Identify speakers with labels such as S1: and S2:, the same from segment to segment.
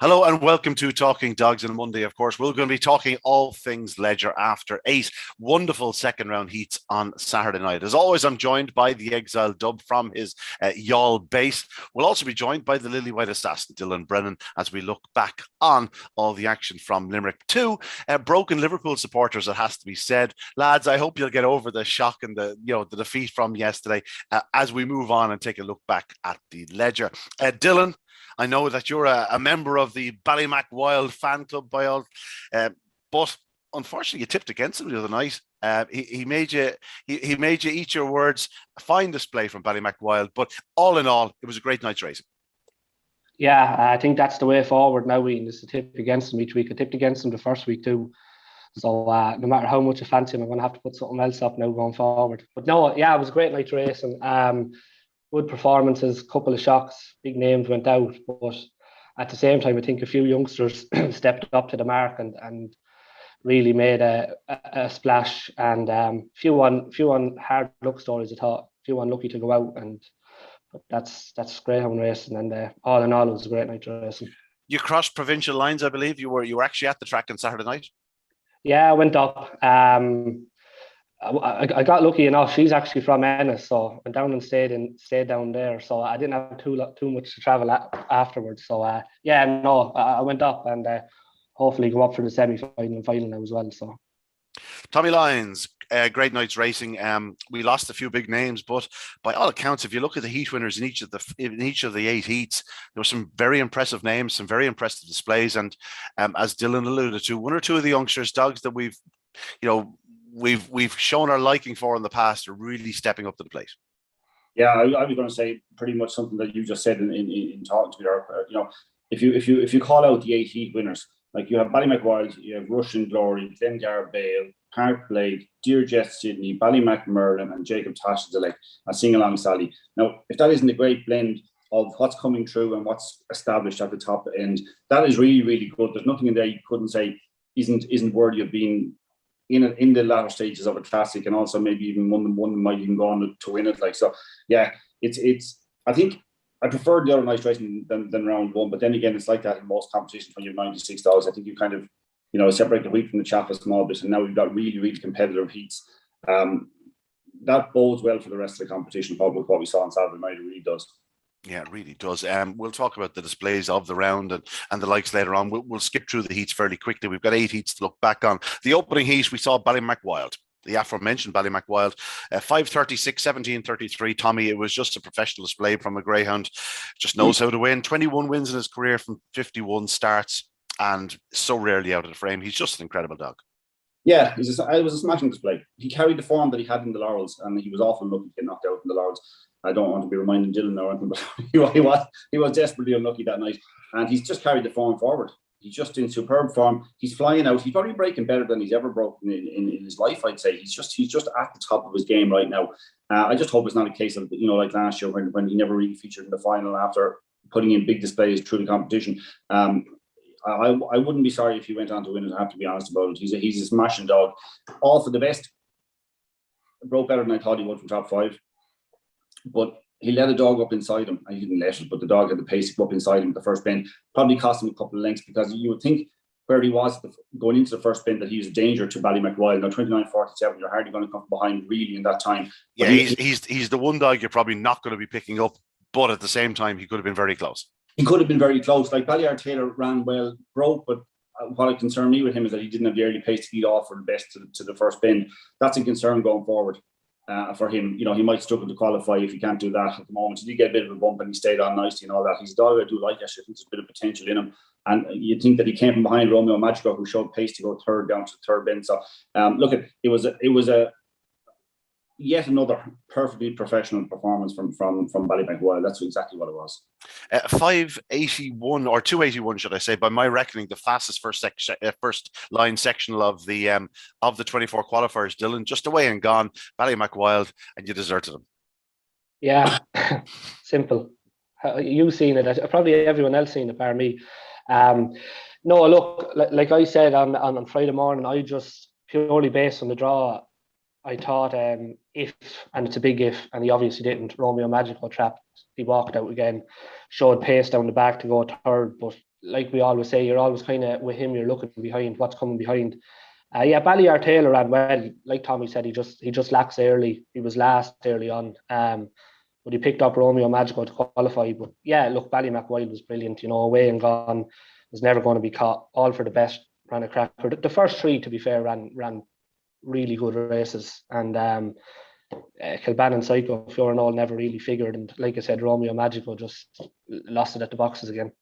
S1: Hello and welcome to Talking Dogs on a Monday. Of course, we're going to be talking all things Leger after 8 wonderful second round heats on Saturday night. As always, I'm joined by the exile Dub from his Youghal base. We'll also be joined by the Lily White Assassin, Dylan Brennan, as we look back on all the action from Limerick. Two broken Liverpool supporters, it has to be said. Lads, I hope you'll get over the shock and the defeat from yesterday as we move on and take a look back at the Leger. Dylan, I know that you're a member of the Ballymac Wild fan club by all, but unfortunately you tipped against him the other night. He made you eat your words. A fine display from Ballymac Wild, but all in all, it was a great night's racing.
S2: Yeah, I think that's the way forward now. We need to tip against them each week. I tipped against them the first week too. So no matter how much I fancy him, I'm going to have to put something else up now going forward. But no, yeah, it was a great night's racing. Good performances, couple of shocks, big names went out, but at the same time, I think a few youngsters stepped up to the mark and really made a splash. And few on hard luck stories. I thought few unlucky to go out, but that's Greyhound racing. And all in all, it was a great night racing.
S1: You crossed provincial lines, I believe. You were actually at the track on Saturday night.
S2: Yeah, I went up. I got lucky enough. She's actually from Ennis, so I went down and stayed down there. So I didn't have too much to travel afterwards. So I went up and hopefully go up for the semi-final and final now as well. So
S1: Tommy Lyons, great night's racing. We lost a few big names, but by all accounts, if you look at the heat winners in each of the 8 heats, there were some very impressive names, some very impressive displays, and as Dylan alluded to, one or two of the youngsters, dogs that we've shown our liking for in the past are really stepping up to the plate.
S3: Yeah, I was going to say pretty much something that you just said in talking to me there. If you call out the 8 heat winners, like you have Ballymac Wild, you have Russian Glory, Glengar Bale, Park Blake, Dearjet Sydney, Ballymac Merlin, and Jacob Tashdalek and Sing Along Sally. Now, if that isn't a great blend of what's coming through and what's established at the top end, that is really, really good. There's nothing in there you couldn't say isn't worthy of being in the latter stages of a classic, and also maybe even one might even go on to win it. Like, so yeah, it's I think I prefer the other night's racing than round one, but then again, it's like that in most competitions when you have 96 dollars. I think you kind of separate the wheat from the chaff a small bit, and now we've got really, really competitive heats. That bodes well for the rest of the competition, probably what we saw on Saturday night. It really does.
S1: Yeah, it really does. We'll talk about the displays of the round and the likes later on. We'll skip through the heats fairly quickly. We've got 8 heats to look back on. The opening heat, we saw Ballymac Wild, the aforementioned Ballymac Wild, 5:36, 17:33. Tommy, it was just a professional display from a Greyhound. Just knows how to win. 21 wins in his career from 51 starts, and so rarely out of the frame. He's just an incredible dog. Yeah,
S3: it was a smashing display. He carried the form that he had in the Laurels, and he was often lucky to get knocked out in the Laurels. I don't want to be reminding Dylan now, but he was desperately unlucky that night, and he's just carried the form forward. He's just in superb form. He's flying out. He's probably breaking better than he's ever broken in his life, I'd say. He's just at the top of his game right now. I just hope it's not a case of like last year when he never really featured in the final after putting in big displays through the competition. I wouldn't be sorry if he went on to win it. I have to be honest about it. He's a smashing dog, all for the best. Broke better than I thought he would from top 5. But he let a dog up inside him. He didn't let it, but the dog had the pace to go up inside him at the first bend. Probably cost him a couple of lengths, because you would think where he was going into the first bend that he was a danger to Ballymac Wild. Now 29.47, you're hardly going to come behind really in that time.
S1: But yeah, he's the one dog you're probably not going to be picking up, but at the same time, he could have been very close.
S3: He could have been very close. Like Ballyard Taylor ran well, broke, but what concerned me with him is that he didn't have the early pace to lead off for the best to the first bend. That's a concern going forward. For him, he might struggle to qualify if he can't do that at the moment. He did get a bit of a bump and he stayed on nicely and all that. He's a dog I do like. Actually, I think there's a bit of potential in him. And you'd think that he came from behind Romeo Magico, who showed pace to go third down to third bend. So it was a yet another perfectly professional performance from Ballymac Wild. That's exactly what it was.
S1: 581 or 281, should I say, by my reckoning, the fastest first line sectional of the 24 qualifiers. Dylan, just away and gone. Ballymac Wild, and you deserted them.
S2: Yeah, simple. You've seen it. Probably everyone else seen it, bar me. No, look, like I said on Friday morning, I just purely based on the draw. I thought if, and it's a big if, and he obviously didn't, Romeo Magical trapped. He walked out again, showed pace down the back to go third, but like we always say, you're always kind of with him, you're looking behind what's coming behind. Ballyard Taylor ran well. Like Tommy said, he just lacks early. He was last early on. But he picked up Romeo Magico to qualify. But yeah, look, Ballymacwild was brilliant. Away and gone, was never going to be caught. All for the best. Ran a cracker. The first three, to be fair, ran really good races. And Kilban and Psycho Fiorinall never really figured. And like I said, Romeo Magico just lost it at the boxes again.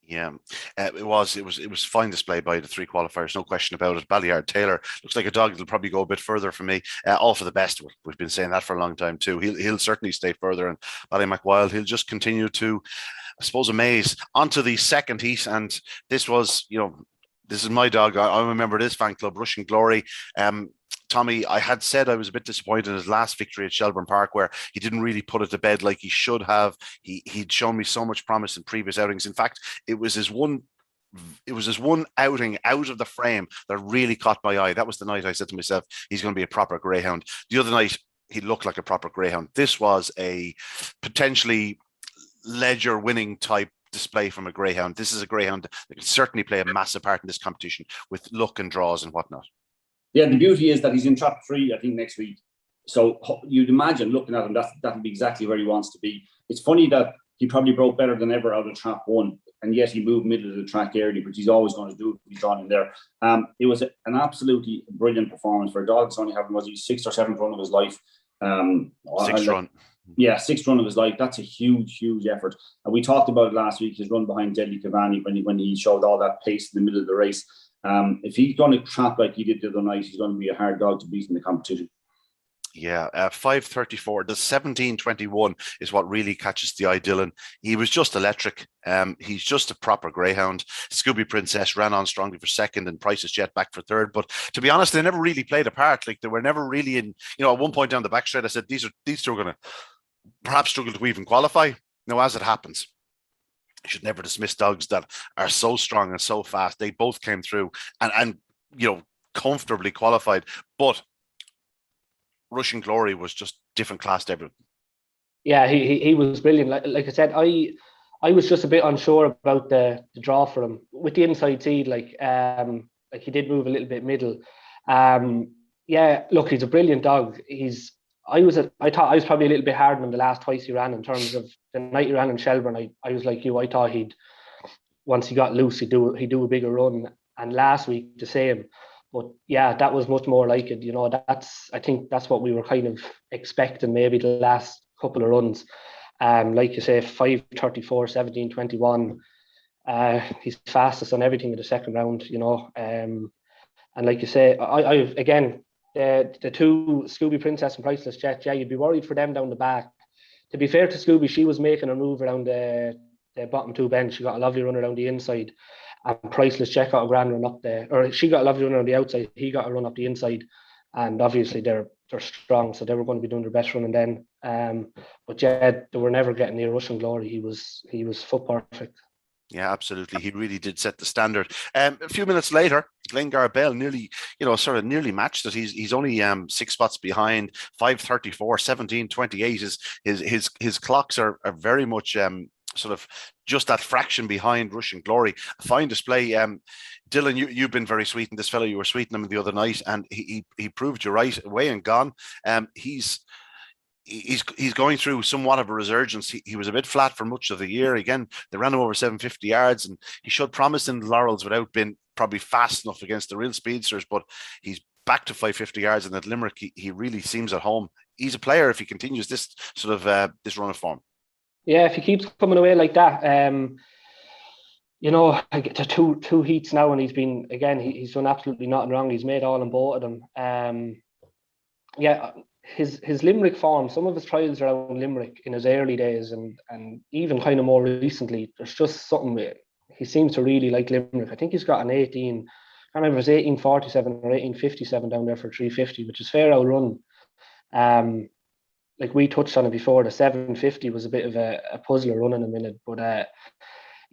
S1: Yeah, it was fine display by the three qualifiers, no question about it. Ballyard Taylor looks like a dog that'll probably go a bit further for me. All for the best. We've been saying that for a long time too. He'll certainly stay further, and Ballymacwild, he'll just continue to, I suppose, amaze. Onto the second heat, and this was, this is my dog. I remember this fan club, Rushing Glory. Tommy, I had said I was a bit disappointed in his last victory at Shelbourne Park, where he didn't really put it to bed like he should have. He'd shown me so much promise in previous outings. In fact, it was his one outing out of the frame that really caught my eye. That was the night I said to myself, he's going to be a proper greyhound. The other night, he looked like a proper greyhound. This was a potentially ledger winning type display from a greyhound. This is a greyhound that can certainly play a massive part in this competition with luck and draws and whatnot.
S3: Yeah, the beauty is that he's in trap 3, I think, next week. So you'd imagine, looking at him, that'll be exactly where he wants to be. It's funny that he probably broke better than ever out of trap 1, and yet he moved middle of the track early, which he's always going to do if he's drawn in there. It was an absolutely brilliant performance for a dog that's only having, was he 6th or 7th run of his life?
S1: Sixth run.
S3: Yeah, 6th run of his life. That's a huge effort. And we talked about it last week, his run behind Deadly Cavani when he showed all that pace in the middle of the race. If he's going to trap like he did the other night, he's going to be a hard dog to beat in the competition.
S1: Yeah, 5:34. The 17:21 is what really catches the eye, Dylan. He was just electric. He's just a proper greyhound. Scooby Princess ran on strongly for second, and Price's Jet back for third. But to be honest, they never really played a part. Like, they were never really in. At one point down the back straight, I said these two are going to perhaps struggle to even qualify. Now, as it happens, you should never dismiss dogs that are so strong and so fast. They both came through and comfortably qualified. But Rushing Glory was just different class to everyone.
S2: Yeah, he was brilliant. Like I said, I was just a bit unsure about the draw for him with the inside seed. Like he did move a little bit middle. Yeah, look, he's a brilliant dog. I thought I was probably a little bit hard on the last twice he ran in terms of the night he ran in Shelbourne. I was like you. I thought once he got loose, he'd do a bigger run. And last week the same. But yeah, that was much more like it. I think that's what we were kind of expecting. Maybe the last couple of runs, like you say, 5:34, 17:21. He's fastest on everything in the second round. And like you say, I again. The two, Scooby Princess and Priceless Jet, yeah, you'd be worried for them down the back. To be fair to Scooby, she was making a move around the bottom two bends. She got a lovely run around the inside, and Priceless Jet got a grand run up there. Or she got a lovely run around the outside. He got a run up the inside, and obviously they're strong, so they were going to be doing their best running then. But yeah, they were never getting near Rushing Glory. He was foot perfect.
S1: Yeah, absolutely. He really did set the standard. A few minutes later, Glengar Bell nearly matched it. He's only 6 spots behind. 5:34, 17:28. His clocks are very much sort of just that fraction behind Rushing Glory. A fine display. Dylan, you've been very sweet in this fellow. You were sweeting him the other night, and he proved you right. Away and gone. He's going through somewhat of a resurgence. He was a bit flat for much of the year. Again, they ran him over 750 yards, and he showed promise in the laurels without being probably fast enough against the real speedsters. But he's back to 550 yards, and at Limerick, he really seems at home. He's a player if he continues this sort of this run of form. Yeah,
S2: if he keeps coming away like that, I get to two heats now, and he's done absolutely nothing wrong. He's made all in both of them. His Limerick form, some of his trials around Limerick in his early days and even kind of more recently, there's just something he seems to really like Limerick. I think he's got an 18, I can't remember if it was 1847 or 1857 down there for 350, which is fair outrun. Like we touched on it before, the 750 was a bit of a puzzler running a minute, but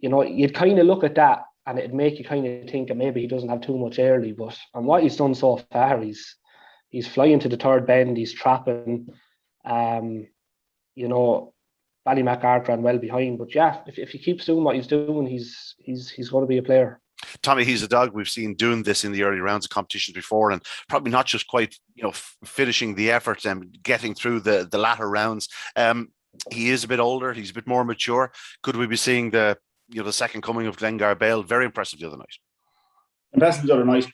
S2: you'd kind of look at that and it'd make you kind of think that maybe he doesn't have too much early, but on what he's done so far, He's flying to the third bend. He's trapping. Ballymacarthur ran well behind. But yeah, if he keeps doing what he's doing, he's going to be a player.
S1: Tommy, he's a dog we've seen doing this in the early rounds of competitions before, and probably not just quite, finishing the effort and getting through the latter rounds. He is a bit older. He's a bit more mature. Could we be seeing the second coming of Glengar Bale? Very impressive the other night.
S3: Impressive the other night.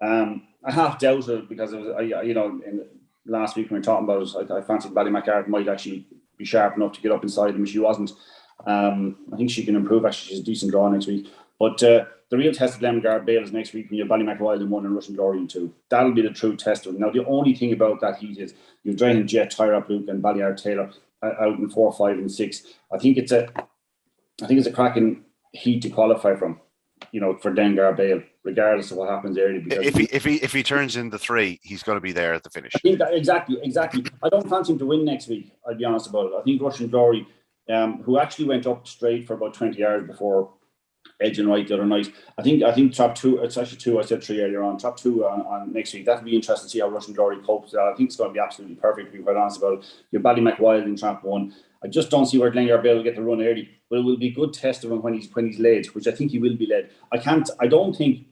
S3: I half doubted because in last week when we were talking about it, I fancied Ballymacarthur might actually be sharp enough to get up inside him. She wasn't. I think she can improve. Actually, she's a decent draw next week. But the real test of Glengar Bale is next week when you have Ballymac in 1 and Russian Glory in 2. That'll be the true test of it. Now, the only thing about that heat is you've Greyhound Jet, Tyrap Luke, and Ballyard Taylor out in 4, 5, and 6. I think it's a cracking heat to qualify from, for Glengar Bale, regardless of what happens early. Because
S1: if he turns in the 3, he's going to be there at the finish.
S3: I think that, exactly. I don't fancy him to win next week. I'll be honest about it. I think Russian Glory, who actually went up straight for about 20 yards before edging right the other night. I think top 2. It's actually 2. I said 3 earlier on. Top 2 on next week. That'll be interesting to see how Russian Glory copes. I think it's going to be absolutely perfect. To be quite honest about it. Your Ballymac in trap 1. I just don't see where Glengar Bale will get the run early, but it will be a good test of him when he's led, which I think he will be led. I don't think,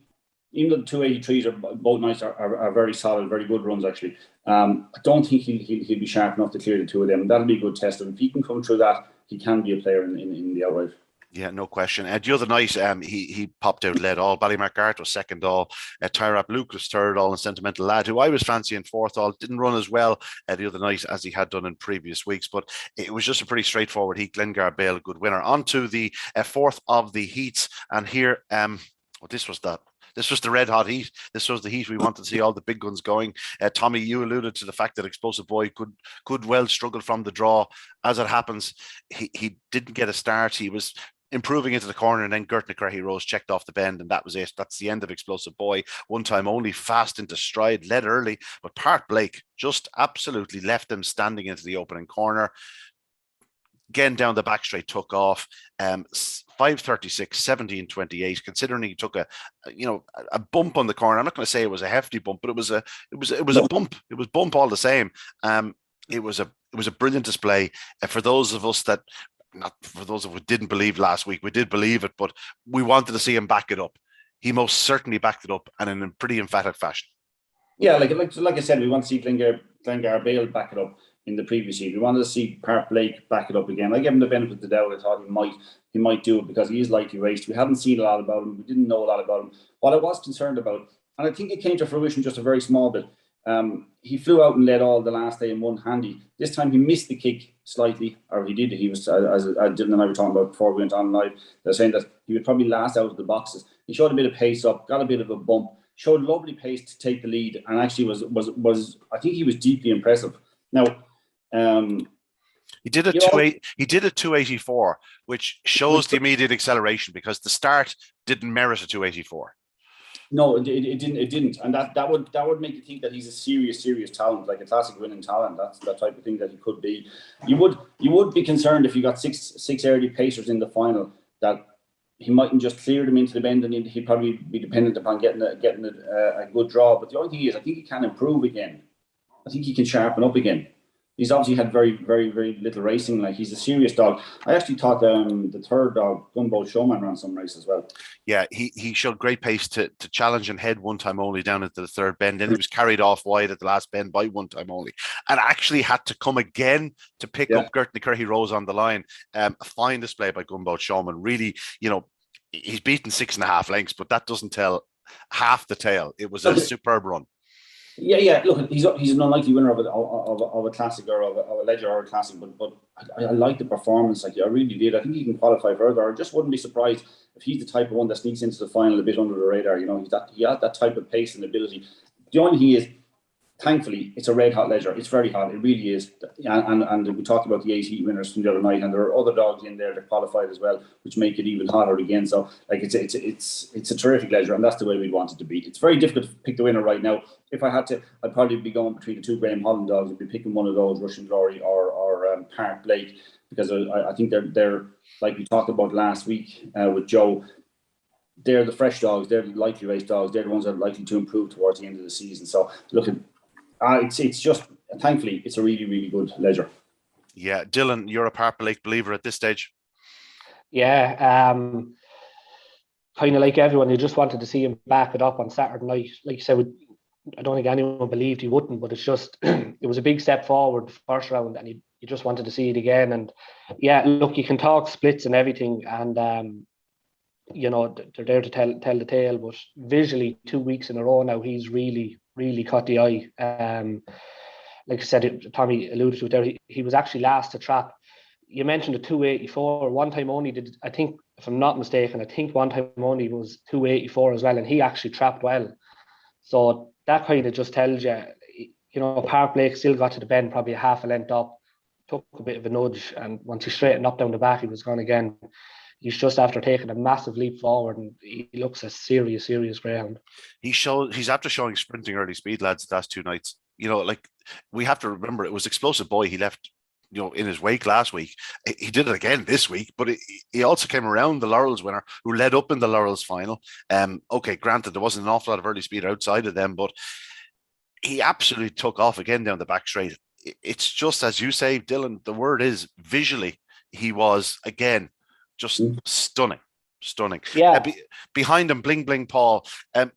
S3: even though the 283s are both nights are very solid, very good runs actually. I don't think he'll be sharp enough to clear the 2 of them. That'll be a good test of him. If he can come through that, he can be a player in the outright.
S1: Yeah, no question. The other night, he popped out, led all. Ballymacarthur was second all. Tyrap Luke was third all, and Sentimental Lad, who I was fancying fourth all, didn't run as well the other night as he had done in previous weeks. But it was just a pretty straightforward heat. Glengar Bale, a good winner. On to the fourth of the heats. And here, this was the red hot heat. This was the heat we wanted to see all the big guns going. Tommy, you alluded to the fact that Explosive Boy could well struggle from the draw. As it happens, he didn't get a start. He was improving into the corner, and then Gert McCreary Rose checked off the bend, and that was it. That's the end of Explosive Boy. One time only, fast into stride, led early, but Park Blake just absolutely left them standing into the opening corner. Again, down the back straight, took off. 5:36, 17:28. Considering he took a bump on the corner, I'm not going to say it was a hefty bump, but it was a bump. It was bump all the same. It was a brilliant display for those of us that. Not for those of us who didn't believe last week, we did believe it, but we wanted to see him back it up. He most certainly backed it up, and in a pretty emphatic fashion. Yeah,
S3: like I said, we want to see Glengar Bale back it up in the previous year. We wanted to see Park Blake back it up again. I gave him the benefit of the doubt. I thought he might do it because he is lightly raced. We hadn't seen a lot about him. We didn't know a lot about him. What I was concerned about, and I think it came to fruition just a very small bit. He flew out and led all the last day in one handy. This time he missed the kick slightly, or he did. He was, as Dylan and I were talking about before we went on live, they're saying that he would probably last out of the boxes. He showed a bit of pace up, got a bit of a bump, showed lovely pace to take the lead, and actually was I think he was deeply impressive. Now,
S1: he did a 284, which shows the immediate acceleration because the start didn't merit a 284.
S3: No, it didn't, and that would make you think that he's a serious talent, like a classic winning talent. That's the type of thing that he could be. You would be concerned if you got six early pacers in the final that he mightn't just clear them into the bend, and he'd probably be dependent upon getting a good draw. But the only thing is, I think he can improve again. I think he can sharpen up again. He's obviously had very, very, very little racing. Like, he's a serious dog. I actually thought the third dog, Gumbo Showman, ran some race as well.
S1: Yeah, he showed great pace to challenge and head one time only down into the third bend. Then he was carried off wide at the last bend by one time only, and actually had to come again to pick up Gert McCreary Rose on the line. A fine display by Gumbo Showman. Really, he's beaten 6.5 lengths, but that doesn't tell half the tale. It was a superb run.
S3: Yeah. Look, he's an unlikely winner of a classic or of a ledger or a classic, but I like the performance. Like, I really did. I think he can qualify further. I just wouldn't be surprised if he's the type of one that sneaks into the final a bit under the radar. He had that type of pace and ability. The only thing is, thankfully, it's a red hot ledger. It's very hot. It really is. And we talked about the 8 heat winners from the other night, and there are other dogs in there that qualified as well, which make it even hotter again. So, like, it's a terrific ledger, and that's the way we want it to be. It's very difficult to pick the winner right now. If I had to, I'd probably be going between the 2 Graham Holland dogs. I'd be picking one of those, Russian Glory or Park Blake, because I think they're like we talked about last week with Joe. They're the fresh dogs. They're the likely race dogs. They're the ones that are likely to improve towards the end of the season. So, look, it's just, thankfully, it's a really, really good ledger.
S1: Yeah, Dylan, you're a Park Lake believer at this stage.
S2: Yeah, kind of like everyone, you just wanted to see him back it up on Saturday night. Like you said, I don't think anyone believed he wouldn't, but it's just it was a big step forward the first round, and you just wanted to see it again. And yeah, look, you can talk splits and everything, and they're there to tell the tale. But visually, 2 weeks in a row now, he's really caught the eye. Like I said, Tommy alluded to it there. He was actually last to trap. You mentioned the 284. One time only did, I think, if I'm not mistaken, I think one time only was 284 as well, and he actually trapped well. So that kind of just tells you, Park Lake still got to the bend, probably a half a length up, took a bit of a nudge, and once he straightened up down the back, he was gone again. He's just after taking a massive leap forward, and he looks a serious greyhound.
S1: He's after showing sprinting early speed, lads, the last 2 nights. Like, we have to remember, it was Explosive Boy he left, in his wake last week. He did it again this week, but he also came around the Laurels winner, who led up in the Laurels final. Okay, granted, there wasn't an awful lot of early speed outside of them, but he absolutely took off again down the back straight. It's just, as you say, Dylan, the word is visually, he was, again, just stunning.
S2: Yeah.
S1: Behind him, Bling Bling Paul.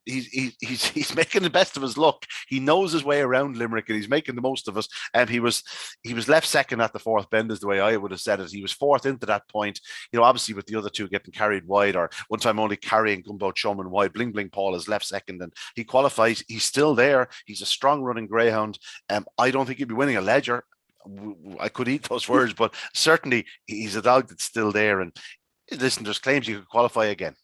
S1: He's making the best of his luck. He knows his way around Limerick, and he's making the most of it. And he was left second at the fourth bend, is the way I would have said it. He was fourth into that point. Obviously with the other two getting carried wide, or one time only carrying Gumbo Chuman wide. Bling Bling Paul is left second, and he qualifies. He's still there. He's a strong running greyhound. I don't think he'd be winning a Ledger. I could eat those words, but certainly he's a dog that's still there. And listen, there's claims you could qualify again.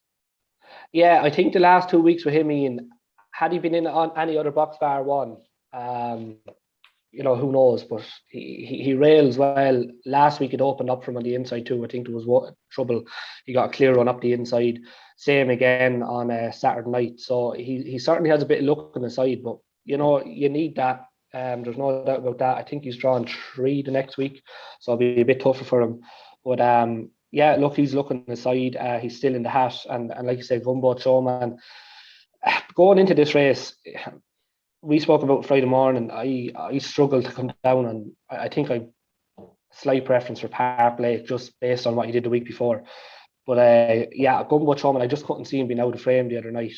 S2: Yeah, I think the last 2 weeks with him, Ian, had he been in on any other box bar one, who knows? But he rails well. Last week it opened up from on the inside too. I think there was trouble. He got a clear run up the inside. Same again on Saturday night. So he certainly has a bit of luck on the side, but you need that. There's no doubt about that. I think he's drawn 3 the next week, so it'll be a bit tougher for him. But yeah, look, he's looking aside. He's still in the hat, and like you say, Gumbo Showman. Going into this race, we spoke about Friday morning. I struggled to come down, and I think I slight preference for Park Lake just based on what he did the week before. But yeah, Gumbo Showman, I just couldn't see him being out of frame the other night.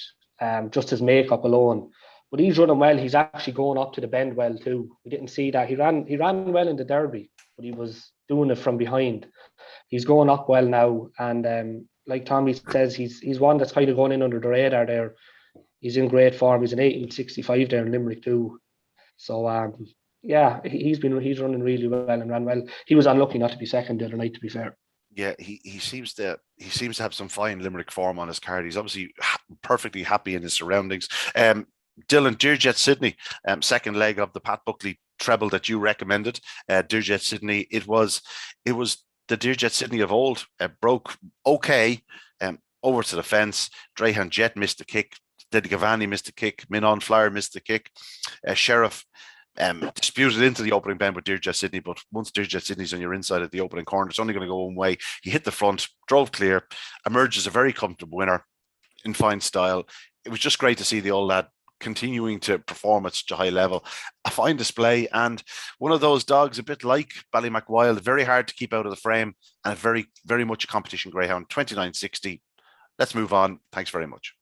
S2: Just his makeup alone. But he's running well. He's actually going up to the bend well too. We didn't see that. He ran well in the Derby, but he was doing it from behind. He's going up well now, and like Tommy says, he's one that's kind of going in under the radar there. He's in great form. He's an 1865 there in Limerick too. So yeah, he's running really well and ran well. He was unlucky not to be second the other night, to be fair.
S1: Yeah, he seems to have some fine Limerick form on his card. He's obviously perfectly happy in his surroundings. Dylan, Dearjet Sydney, second leg of the Pat Buckley treble that you recommended. Dearjet Sydney, it was the Dearjet Sydney of old. Broke okay, over to the fence. Greyhound Jet missed the kick. Did Gavani missed the kick. Minon Flyer missed the kick. Sheriff disputed into the opening bend with Dearjet Sydney, but once Dearjet Sydney's on your inside at the opening corner, it's only going to go one way. He hit the front, drove clear, emerges a very comfortable winner in fine style. It was just great to see the old lad continuing to perform at such a high level. A fine display, and one of those dogs a bit like Ballymacwild, very hard to keep out of the frame, and very, very much a competition greyhound. 29.60. Let's move on. Thanks very much.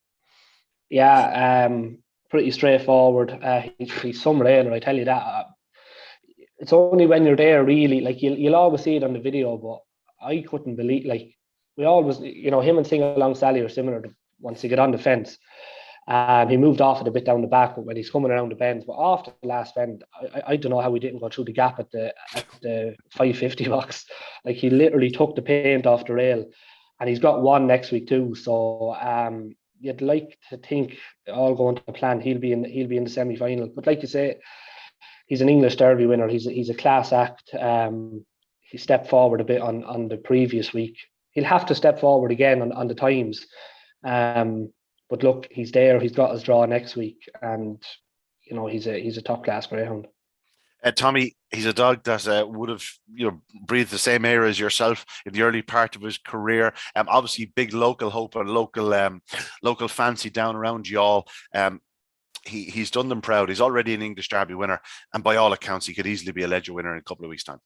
S2: Yeah, pretty straightforward. He's some rainer, I tell you that. It's only when you're there, really, like you'll always see it on the video, but I couldn't believe, like, we always, him and Sing Along Sally are similar once they get on the fence. He moved off it a bit down the back when he's coming around the bends, but after the last bend, I don't know how he didn't go through the gap at the 550 box. Like, he literally took the paint off the rail, and he's got one next week too. So you'd like to think, all going to plan, he'll be in the semi-final. But like you say, he's an English Derby winner. He's a class act. He stepped forward a bit on the previous week. He'll have to step forward again on the times. But look, he's there. He's got his draw next week, and he's a top class greyhound.
S1: Tommy, he's a dog that would have breathed the same air as yourself in the early part of his career. Obviously, big local hope and local fancy down around y'all. He's done them proud. He's already an English Derby winner, and by all accounts, he could easily be a Ledger winner in a couple of weeks' time.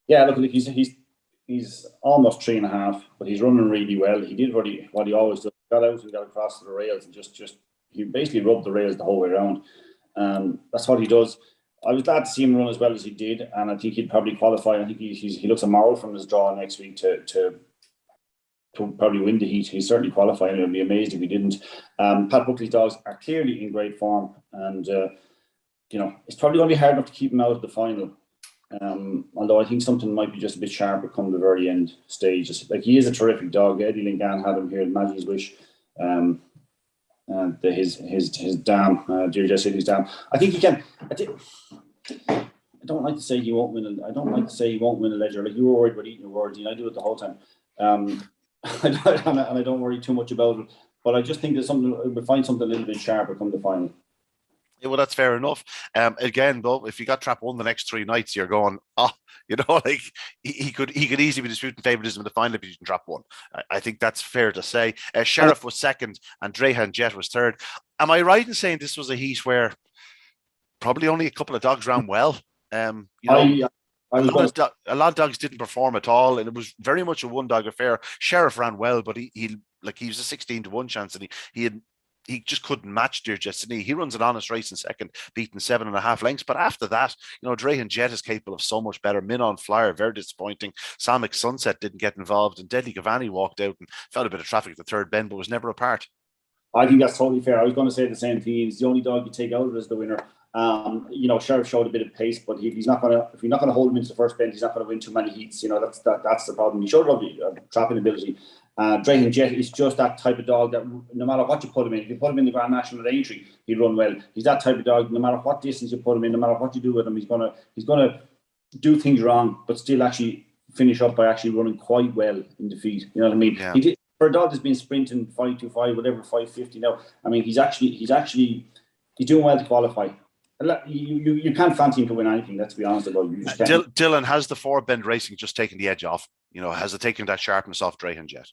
S3: Yeah, look, he's almost 3.5, but he's running really well. He did what he always does. Got out and got across to the rails and just he basically rubbed the rails the whole way around. That's what he does. I was glad to see him run as well as he did, and I think he'd probably qualify. I think he looks a moral from his draw next week to probably win the heat. He's certainly qualifying. It would be amazed if he didn't. Pat Buckley's dogs are clearly in great form, and it's probably going to be hard enough to keep him out of the final. Although I think something might be just a bit sharper come the very end stage. Like, he is a terrific dog. Eddie Lingan had him here at Maggie's Wish. His dam, Dear Jess City's dam. I think he can. I don't like to say he won't win. I don't like to say he won't win a Ledger. Like, you were worried about eating your words, and I do it the whole time. And I don't worry too much about it. But I just think there's something. We'll find something a little bit sharper come the final.
S1: Yeah, well, that's fair enough. Again, though, if you got trap 1 the next 3 nights, you're going, like he could easily be disputing favoritism in the final if he didn't trap 1. I think that's fair to say. Sheriff was second and Greyhound Jet was third. Am I right in saying this was a heat where probably only a couple of dogs ran well? A lot of dogs didn't perform at all, and it was very much a one dog affair. Sheriff ran well, but he was a 16-1 chance, and he just couldn't match Dear Destiny. He runs an honest race in second, beaten 7.5 lengths. But after that, Greyhound Jet is capable of so much better. Min on Flyer, very disappointing. Samick Sunset didn't get involved, and Deadly Cavani walked out and found a bit of traffic at the third bend, but was never apart.
S3: I think that's totally fair. I was going to say the same thing. He's the only dog you take out of as the winner. Sheriff showed a bit of pace, but if you're not going to hold him into the first bend, he's not going to win too many heats. That's the problem. He showed lovely trapping ability. Greyhound Jet is just that type of dog that no matter what you put him in, if you put him in the Grand National at Aintree, he'd run well. He's that type of dog. No matter what distance you put him in, no matter what you do with him, he's gonna do things wrong, but still actually finish up by actually running quite well in defeat. You know what I mean? Yeah. He did, for a dog that's been sprinting 5.25, whatever, 5.50 now. I mean, he's doing well to qualify. You can't fancy him to win anything. Let's be honest about you.
S1: Dylan, has the 4-bend racing just taken the edge off? Has it taken that sharpness off Greyhound Jet?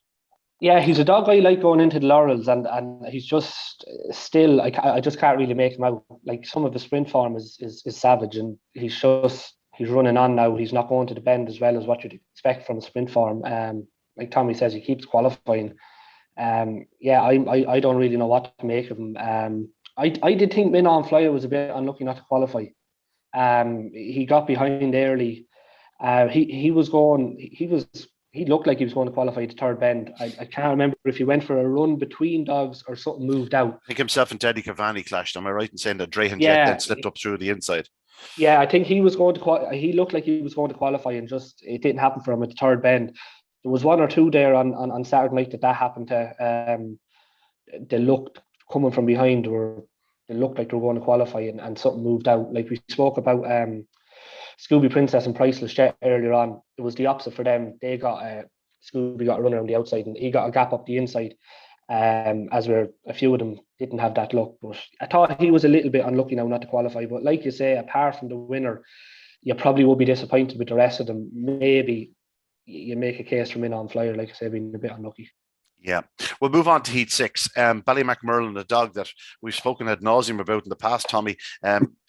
S2: Yeah, he's a dog I like going into the Laurels, and he's just still, I just can't really make him out. Like, some of the sprint form is savage, and he's running on now. He's not going to the bend as well as what you'd expect from a sprint form. Like Tommy says, he keeps qualifying. I don't really know what to make of him. I did think Min on Flyer was a bit unlucky not to qualify. He got behind early. He looked like he was going to qualify the third bend. I can't remember if he went for a run between dogs or something moved out.
S1: I think himself and Deadly Cavani clashed. Am I right in saying that Greyhound Jet then slipped up through the inside?
S2: Yeah, I think he was going to. He looked like he was going to qualify, and just it didn't happen for him at the third bend. There was one or two there on Saturday night that happened to. They looked coming from behind, they looked like they were going to qualify, and something moved out. Like we spoke about Scooby Princess and Priceless Jet earlier on, it was the opposite for them. They got Scooby got a runner on the outside, and he got a gap up the inside. As where a few of them didn't have that luck, but I thought he was a little bit unlucky now not to qualify. But like you say, apart from the winner, you probably will be disappointed with the rest of them. Maybe you make a case for Min on Flyer, like I say, being a bit unlucky.
S1: Yeah, we'll move on to Heat 6. Ballymacmerlin, a dog that we've spoken ad nauseum about in the past, Tommy.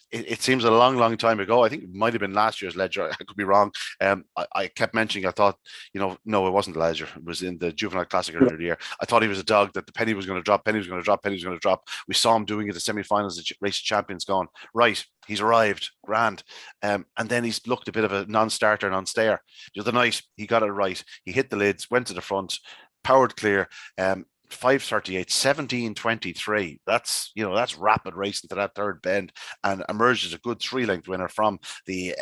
S1: It seems a long, long time ago. I think it might have been last year's Ledger. I could be wrong. I kept mentioning, I thought, no, it wasn't the Ledger. It was in the Juvenile Classic earlier in the year. I thought he was a dog that the penny was going to drop, penny was going to drop, penny was going to drop. We saw him doing it at the semi-finals, the Race of Champions, gone, right, he's arrived, grand. And then he's looked a bit of a non-starter, non-stayer. The other night, he got it right. He hit the lids, went to the front, powered clear, 5:38, 17:23. That's rapid racing to that third bend, and emerged as a good 3-length winner from the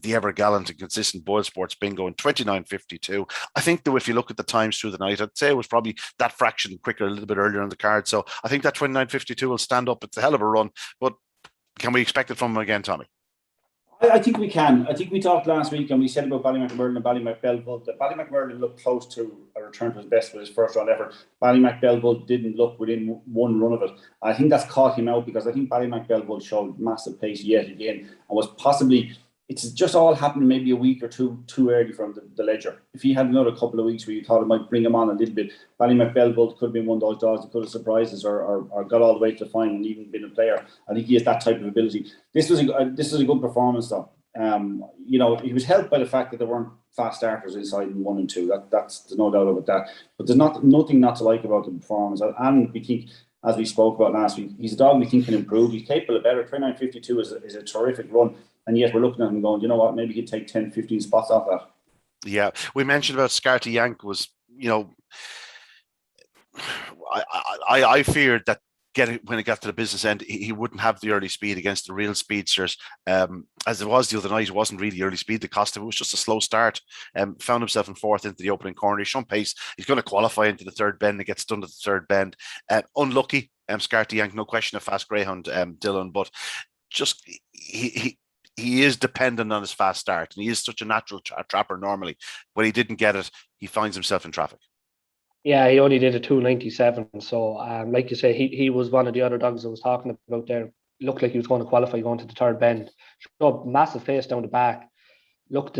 S1: the ever gallant and consistent Boyle Sports Bingo in 29:52. I think though, if you look at the times through the night, I'd say it was probably that fraction quicker a little bit earlier on the card. So I think that 29:52 will stand up. It's a hell of a run, but can we expect it from him again, Tommy?
S3: I think we can. I think we talked last week and we said about Ballymacmerlin and Ballymacbelvold that Ballymacmerlin looked close to a return to his best with his first round effort. Ballymacbelvold didn't look within one run of it. I think that's caught him out because I think Ballymacbelvold showed massive pace yet again and was possibly, it's just all happened maybe a week or two too early from the Ledger. If he had another couple of weeks where you thought it might bring him on a little bit, Ballymacbelvold could have been one of those dogs that could have surprised us or got all the way to the final and even been a player. I think he has that type of ability. This is a good performance though. He was helped by the fact that there weren't fast starters inside in 1 and 2. There's no doubt about that. But there's nothing not to like about the performance. And we think, as we spoke about last week, he's a dog we think can improve. He's capable of better. 29.52 is a terrific run. And yet we're looking at him going, you know what, maybe he'd take 10, 15 spots off that.
S1: Yeah. We mentioned about Scotty Yank was, I feared that when it got to the business end, he wouldn't have the early speed against the real speedsters. As it was the other night, it wasn't really early speed that cost him. It was just a slow start. Found himself in fourth into the opening corner. He's shown pace. He's going to qualify into the third bend and gets done at the third bend. Unlucky, Scotty Yank, no question, a fast greyhound, Dylan, but just he is dependent on his fast start, and he is such a natural trapper normally. When he didn't get it, he finds himself in traffic.
S2: Yeah, he only did a 2.97. So, like you say, he was one of the other dogs I was talking about there. Looked like he was going to qualify going to the third bend. So massive pace down the back. Looked,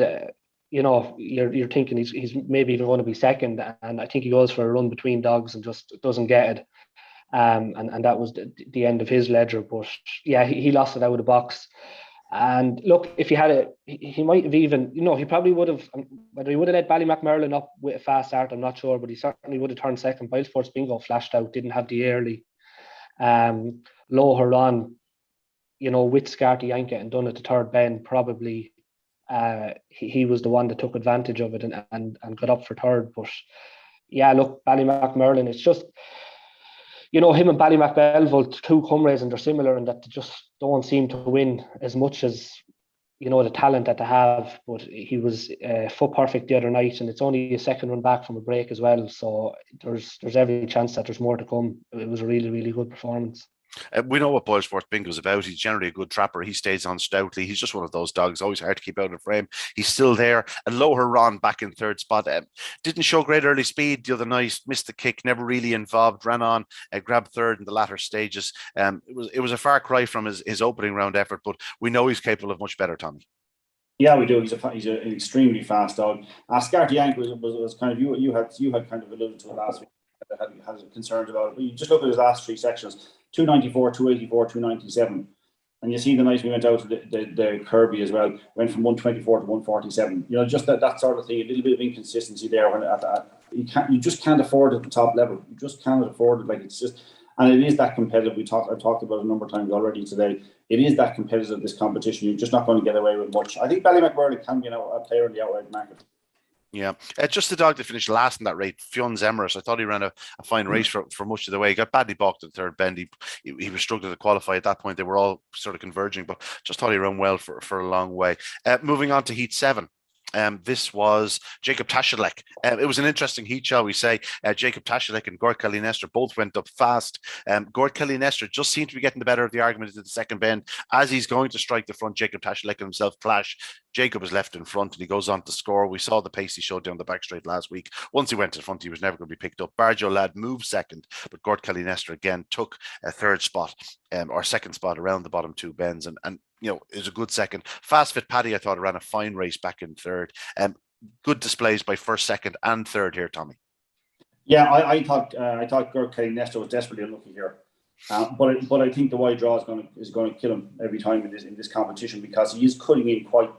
S2: you're thinking he's maybe even going to be second, and I think he goes for a run between dogs and just doesn't get it. And that was the end of his ledger. But yeah, he lost it out of the box. And look, if he had it, he might have even, he probably would have, whether he would have let Ballymacmerlin up with a fast start, I'm not sure, but he certainly would have turned second. Bilesports Bingo flashed out, didn't have the early. Lower on, with Scotty Yank and done at the third bend, probably he was the one that took advantage of it and got up for third. But yeah, look, Ballymacmerlin, it's just, him and Ballymacbelville, two comrades, and they're similar in that they just don't seem to win as much as, the talent that they have. But he was foot perfect the other night, and it's only a second run back from a break as well. So there's every chance that there's more to come. It was a really, really good performance.
S1: We know what Bilesports Bingo's about. He's generally a good trapper. He stays on stoutly. He's just one of those dogs, always hard to keep out of frame. He's still there. And Lower Ron back in third spot. Didn't show great early speed the other night. Missed the kick. Never really involved. Ran on. Grabbed third in the latter stages. It was a far cry from his opening round effort, but we know he's capable of much better, Tommy.
S3: Yeah, we do. He's an extremely fast dog. Scotty Yank was kind of you had kind of alluded to it last week. Had concerns about it, but you just look at his last three sections: 294, 284, 297, and you see the night we went out to the Kirby as well. Went from 124 to 147. Just that sort of thing. A little bit of inconsistency there. When you just can't afford it at the top level. You just can't afford it. Like it's just, and it is that competitive. I've talked about it a number of times already today. It is that competitive, this competition. You're just not going to get away with much. I think Ballymacmerlin can be a player in the outright market.
S1: Yeah, just the dog that finished last in that rate, Fion's Emirates. I thought he ran a fine race for much of the way. He got badly balked at the third bend. He was struggling to qualify at that point. They were all sort of converging, but just thought he ran well for a long way. Moving on to Heat 7. This was Jacob Tashalek. It was an interesting heat, shall we say. Jacob Tashalek and Gord Kelly-Nestor both went up fast. Gord Kelly-Nestor just seemed to be getting the better of the argument at the second bend. As he's going to strike the front, Jacob Tashalek and himself clash. Jacob is left in front and he goes on to score. We saw the pace he showed down the back straight last week. Once he went to the front, he was never going to be picked up. Barjo Lad moved second, but Gord Kelly-Nestor again took a third spot or second spot around the bottom two bends and it was a good second. Fast Fit Paddy, I thought, ran a fine race back in third. Good displays by first, second, and third here, Tommy.
S3: Yeah, I thought Gord Kelly-Nestor was desperately unlucky here, but I think the wide draw is going to kill him every time in this competition because he is cutting in quite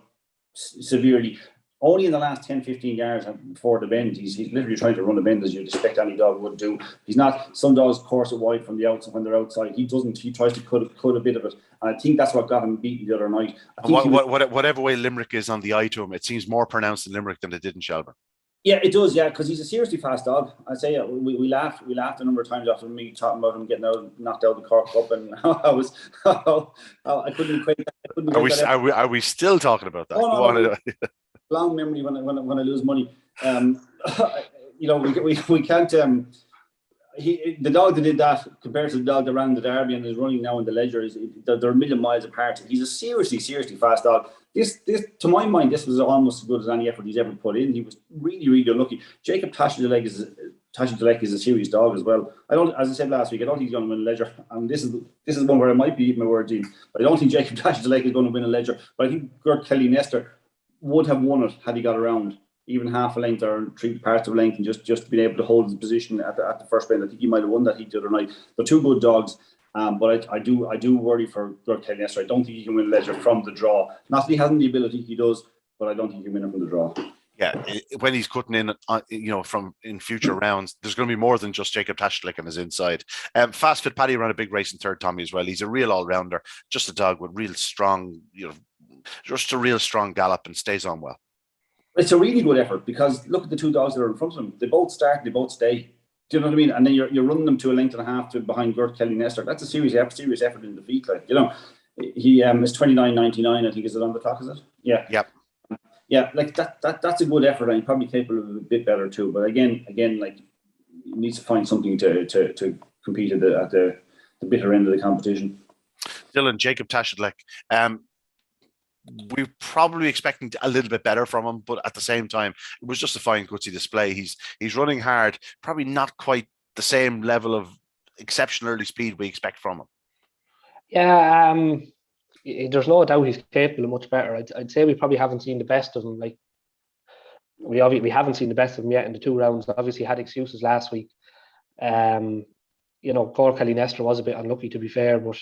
S3: severely. Only in the last 10, 15 yards before the bend, he's literally trying to run a bend as you'd expect any dog would do. He's not. Some dogs course it wide from the outside when they're outside. He doesn't. He tries to cut a bit of it. And I think that's what got him beaten the other night.
S1: Whatever way Limerick is on the eye to him, it seems more pronounced in Limerick than it did in Shelburne.
S3: Yeah, it does. Yeah, because he's a seriously fast dog. I say we laughed a number of times after me talking about him getting knocked out of the Cork Cup, and I couldn't equate that.
S1: Are we still talking about that?
S3: Oh, no. Long memory when I lose money. We can't. The dog that did that compared to the dog that ran the Derby and is running now in the Ledger they're a million miles apart. He's a seriously fast dog. This to my mind, this was almost as good as any effort he's ever put in. He was really, really unlucky. Jacob Tashalek is a serious dog as well. As I said last week, I don't think he's going to win a Ledger. And this is one where I might be eating my words in. But I don't think Jacob Tashalek is going to win a Ledger. But I think Gord Kelly-Nestor would have won it had he got around even half a length or three parts of a length and just been able to hold his position at the first bend. I think he might have won that heat the other night. They're two good dogs. But I do worry for Kelly Nestor. I don't think he can win Leisure from the draw. Not that he hasn't the ability, he does, but I don't think he can win it from the draw.
S1: Yeah, when he's cutting in, from in future rounds, there's going to be more than just Jacob Tashlik on his inside. Fast Fit Paddy ran a big race in third, Tommy, as well. He's a real all-rounder, just a dog with real strong, just a real strong gallop and stays on well.
S3: It's a really good effort because look at the two dogs that are in front of him. They both start, they both stay. Do you know what I mean? And then you're running them to a length and a half to behind Gert Kelly Nestor. That's a serious effort in defeat. Like, he is 29.99. I think, is it on the clock? Is it? Yeah.
S1: Yep.
S3: Yeah, like that's a good effort, and he's probably capable of a bit better too. But again, like, he needs to find something to compete at the bitter end of the competition.
S1: Dylan, Jacob Tashlik, we're probably expecting a little bit better from him, but at the same time, it was just a fine gutsy display. He's running hard, probably not quite the same level of exceptional early speed we expect from him.
S2: Yeah, there's no doubt he's capable of much better. I'd say we probably haven't seen the best of him. Like, we haven't seen the best of him yet in the 2 rounds. Obviously, had excuses last week. Gor Kelly Nestor was a bit unlucky, to be fair, but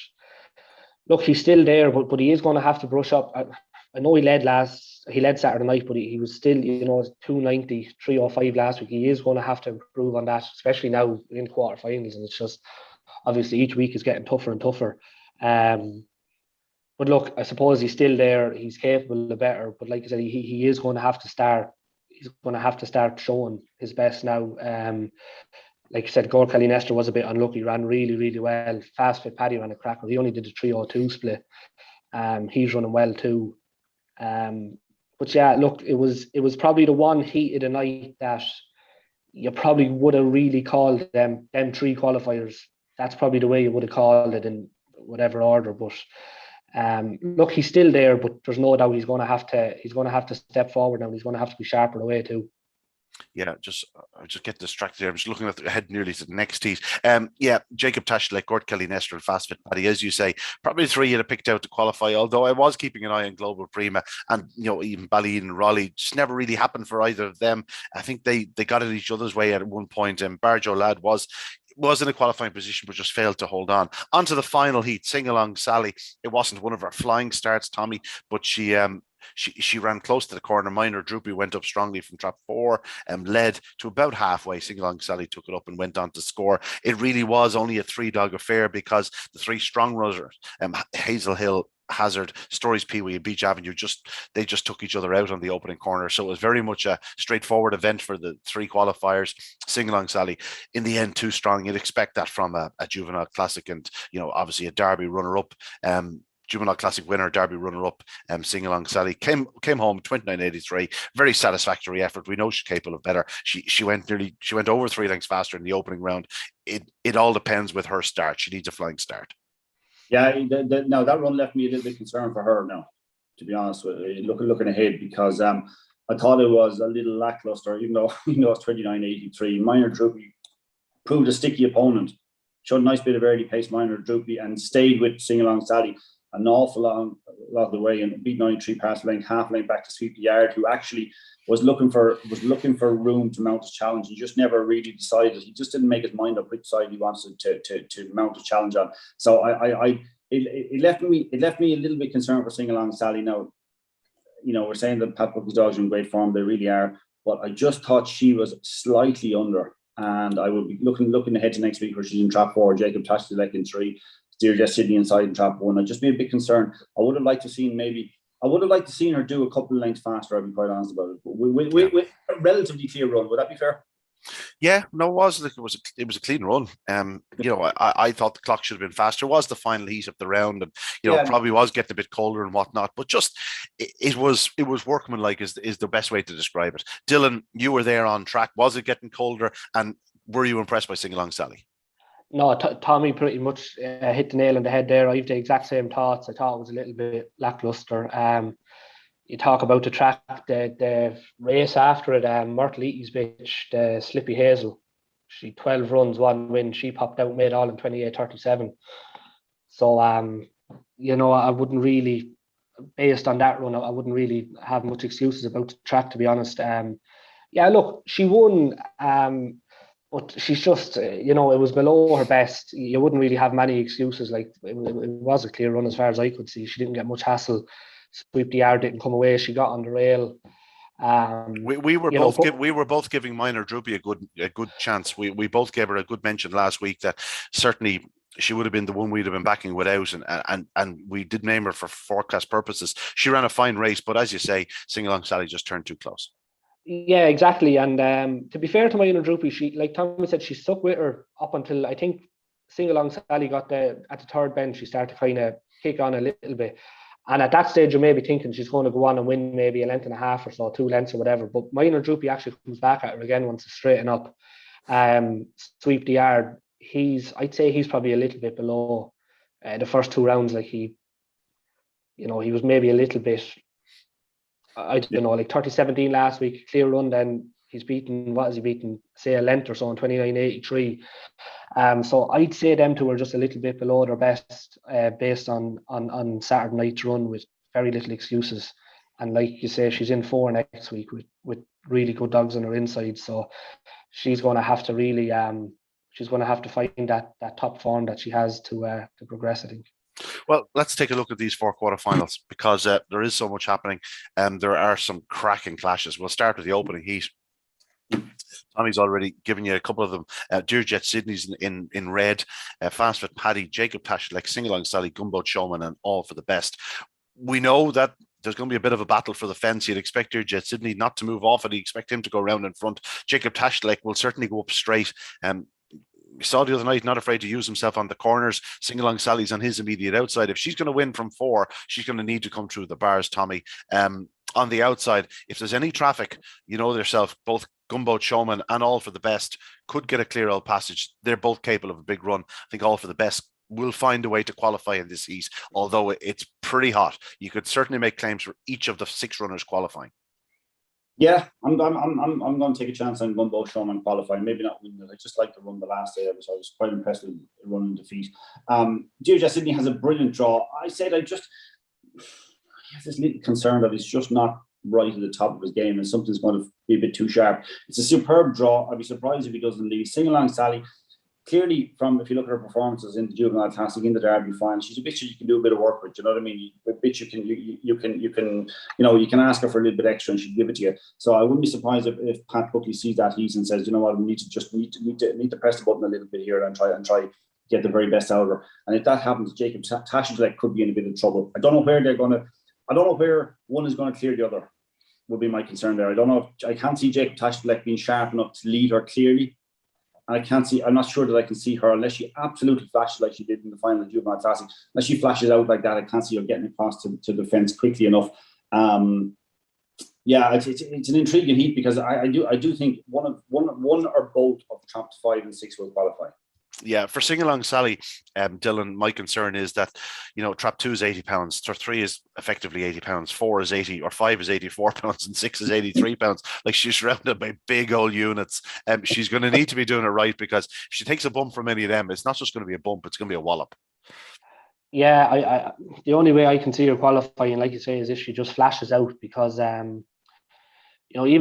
S2: look, he's still there. But he is going to have to brush up. I know he led Saturday night, but he was still 290, 305 last week. He is going to have to improve on that, especially now in quarterfinals, and it's just obviously each week is getting tougher and tougher. But look, I suppose he's still there. He's capable of better. But like I said, he is going to have to start. He's going to have to start showing his best now. Like I said, Gor Kelly Nestor was a bit unlucky. Ran really, really well. Fast Fit Paddy ran a cracker. He only did a 3:02 split. He's running well too. But yeah, look, it was probably the one heat of the night that you probably would have really called them 3 qualifiers. That's probably the way you would have called it in whatever order. But look, he's still there, but there's no doubt he's going to have to step forward now. He's going to have to be sharper away too.
S1: Yeah, I just get distracted here. I'm just looking at the head nearly to the next heat. Jacob Tashlik, Gort Kelly Nestor, and Fast Fit Paddy, as you say, probably 3 you'd have picked out to qualify. Although I was keeping an eye on Global Prima, and even Ballyeen and Raleigh just never really happened for either of them. I think they got in each other's way at one point, and Barjo Lad was in a qualifying position but just failed to hold on. Onto the final heat, Sing Along Sally. It wasn't one of her flying starts, Tommy, but she ran close to the corner. Minor Droopy went up strongly from trap 4 and led to about halfway. Sing Along Sally took it up and went on to score. It really was only a 3-dog affair because the 3 strong runners, Hazel Hill, Hazard, Stories, Pee-wee and Beach Avenue, they just took each other out on the opening corner. So it was very much a straightforward event for the 3 qualifiers. Sing Along Sally, in the end, too strong. You'd expect that from a juvenile classic, and obviously a Derby runner-up. Juvenile Classic winner, Derby runner-up, Sing Along Sally came home 29.83. Very satisfactory effort. We know she's capable of better. She went over 3 lengths faster in the opening round. It all depends with her start. She needs a flying start.
S3: Yeah, now that run left me a little bit concerned for her now, to be honest with you, looking ahead, because I thought it was a little lackluster, even though it's 29.83. Minor Droopy proved a sticky opponent, showed a nice bit of early pace, Minor Droopy, and stayed with Sing Along Sally an awful lot of the way and beat 93 past length, half length back to sweep the yard, who actually was looking for room to mount his challenge. He just never really decided. He just didn't make his mind up which side he wanted to mount a challenge on. So it left me a little bit concerned for Sing Along Sally. Now, we're saying that Pat Buckley's dogs are in great form. They really are. But I just thought she was slightly under. And I will be looking ahead to next week where she's in trap 4, Jacob Tashlik in 3, Steer Sydney inside in trap 1. I'd just be a bit concerned. I would have liked to seen her do a couple of lengths faster. I'll be quite honest about it. But with a relatively clear run, would that be fair?
S1: Yeah, no, it was a clean run. I thought the clock should have been faster. It was the final heat of the round, and probably was getting a bit colder and whatnot. But just it was workmanlike is the best way to describe it. Dylan, you were there on track. Was it getting colder? And were you impressed by Sing Along Sally?
S2: No, Tommy pretty much hit the nail on the head there. I have the exact same thoughts. I thought it was a little bit lackluster. You talk about the track, the race after it, Myrtle Eaton's bitch, the Slippy Hazel. She 12 runs, 1 win. She popped out, made all in 28.37. So, I wouldn't really, based on that run, I wouldn't really have much excuses about the track, to be honest. Look, she won But she's just, it was below her best. You wouldn't really have many excuses. Like, it was a clear run as far as I could see. She didn't get much hassle. Sweep the yard, didn't come away. She got on the rail.
S1: We were both giving Minor Droopy a good chance. We both gave her a good mention last week that certainly she would have been the one we'd have been backing without, and we did name her for forecast purposes. She ran a fine race, but as you say, Sing Along Sally just turned too close.
S2: Yeah, exactly. And to be fair to Minor Droopy, she, like Tommy said, she stuck with her up until I think Sing Along Sally got at the third bend. She started to kind of kick on a little bit. And at that stage, you may be thinking she's going to go on and win maybe a length and a half or so, 2 lengths or whatever. But Minor Droopy actually comes back at her again, wants to straighten up, sweep the yard. I'd say he's probably a little bit below the first 2 rounds. Like he was maybe a little bit, I don't know, like 30-17 last week, clear run. Then he's beaten, what has he beaten? Say a length or so in 29.83. So I'd say them two are just a little bit below their best based on Saturday night's run with very little excuses. And like you say, she's in 4 next week with really good dogs on her inside. So she's going to have to really, she's going to have to find that top form that she has to progress, I think.
S1: Well, let's take a look at these 4 quarterfinals because there is so much happening and there are some cracking clashes. We'll start with the opening heat. Tommy's already given you a couple of them. Dearjet Sydney's in red, Fast Fit Paddy, Jacob Tashlek, Sing Along Sally, Gumbo Showman, and All for the Best. We know that there's going to be a bit of a battle for the fence. You'd expect Dearjet Sydney not to move off it. You expect him to go around in front. Jacob Tashlek will certainly go up straight. We saw the other night, not afraid to use himself on the corners. Sing Along Sally's on his immediate outside. If she's going to win from 4, she's going to need to come through the bars, Tommy. On the outside, if there's any traffic, you know yourself, both Gumbo Showman and All for the Best could get a clear old passage. They're both capable of a big run. I think All for the Best will find a way to qualify in this heat, although it's pretty hot. You could certainly make claims for each of the 6 runners qualifying.
S3: Yeah, I'm going to take a chance on Gumbo Showman qualifying. Maybe not win it. I just like to run the last day. I was quite impressed with running defeat. Dearjet Sydney has a brilliant draw. I said I have this little concern that he's just not right at the top of his game and something's going to be a bit too sharp. It's a superb draw. I'd be surprised if he doesn't leave. Sing Along Sally, clearly, if you look at her performances in the juvenile classic, in the Derby final, she's a bitch you can do a bit of work with. You know what I mean? A bitch you can ask her for a little bit extra and she'll give it to you. So I wouldn't be surprised if Pat Buckley sees that heat and says, you know what, we need to press the button a little bit here and try get the very best out of her. And if that happens, Jacob Tashlek could be in a bit of trouble. I don't know where one is going to clear the other. Would be my concern there. I can't see Jacob Tashlek being sharp enough to lead her clearly. And I'm not sure that I can see her unless she absolutely flashes like she did in the final of Juvenile Classic. Unless she flashes out like that, I can't see her getting across to the fence quickly enough. It's an intriguing heat because I do think one or both of the top 5 and 6 will qualify.
S1: Yeah, for Sing Along Sally, Dylan, my concern is that, trap 2 is 80 pounds, trap 3 is effectively 80 pounds, 4 is 80, or 5 is 84 pounds, and 6 is 83 pounds. Like, she's surrounded by big old units. She's going to need to be doing it right because if she takes a bump from any of them, it's not just going to be a bump, it's going to be a wallop.
S2: Yeah, I the only way I can see her qualifying, like you say, is if she just flashes out because, even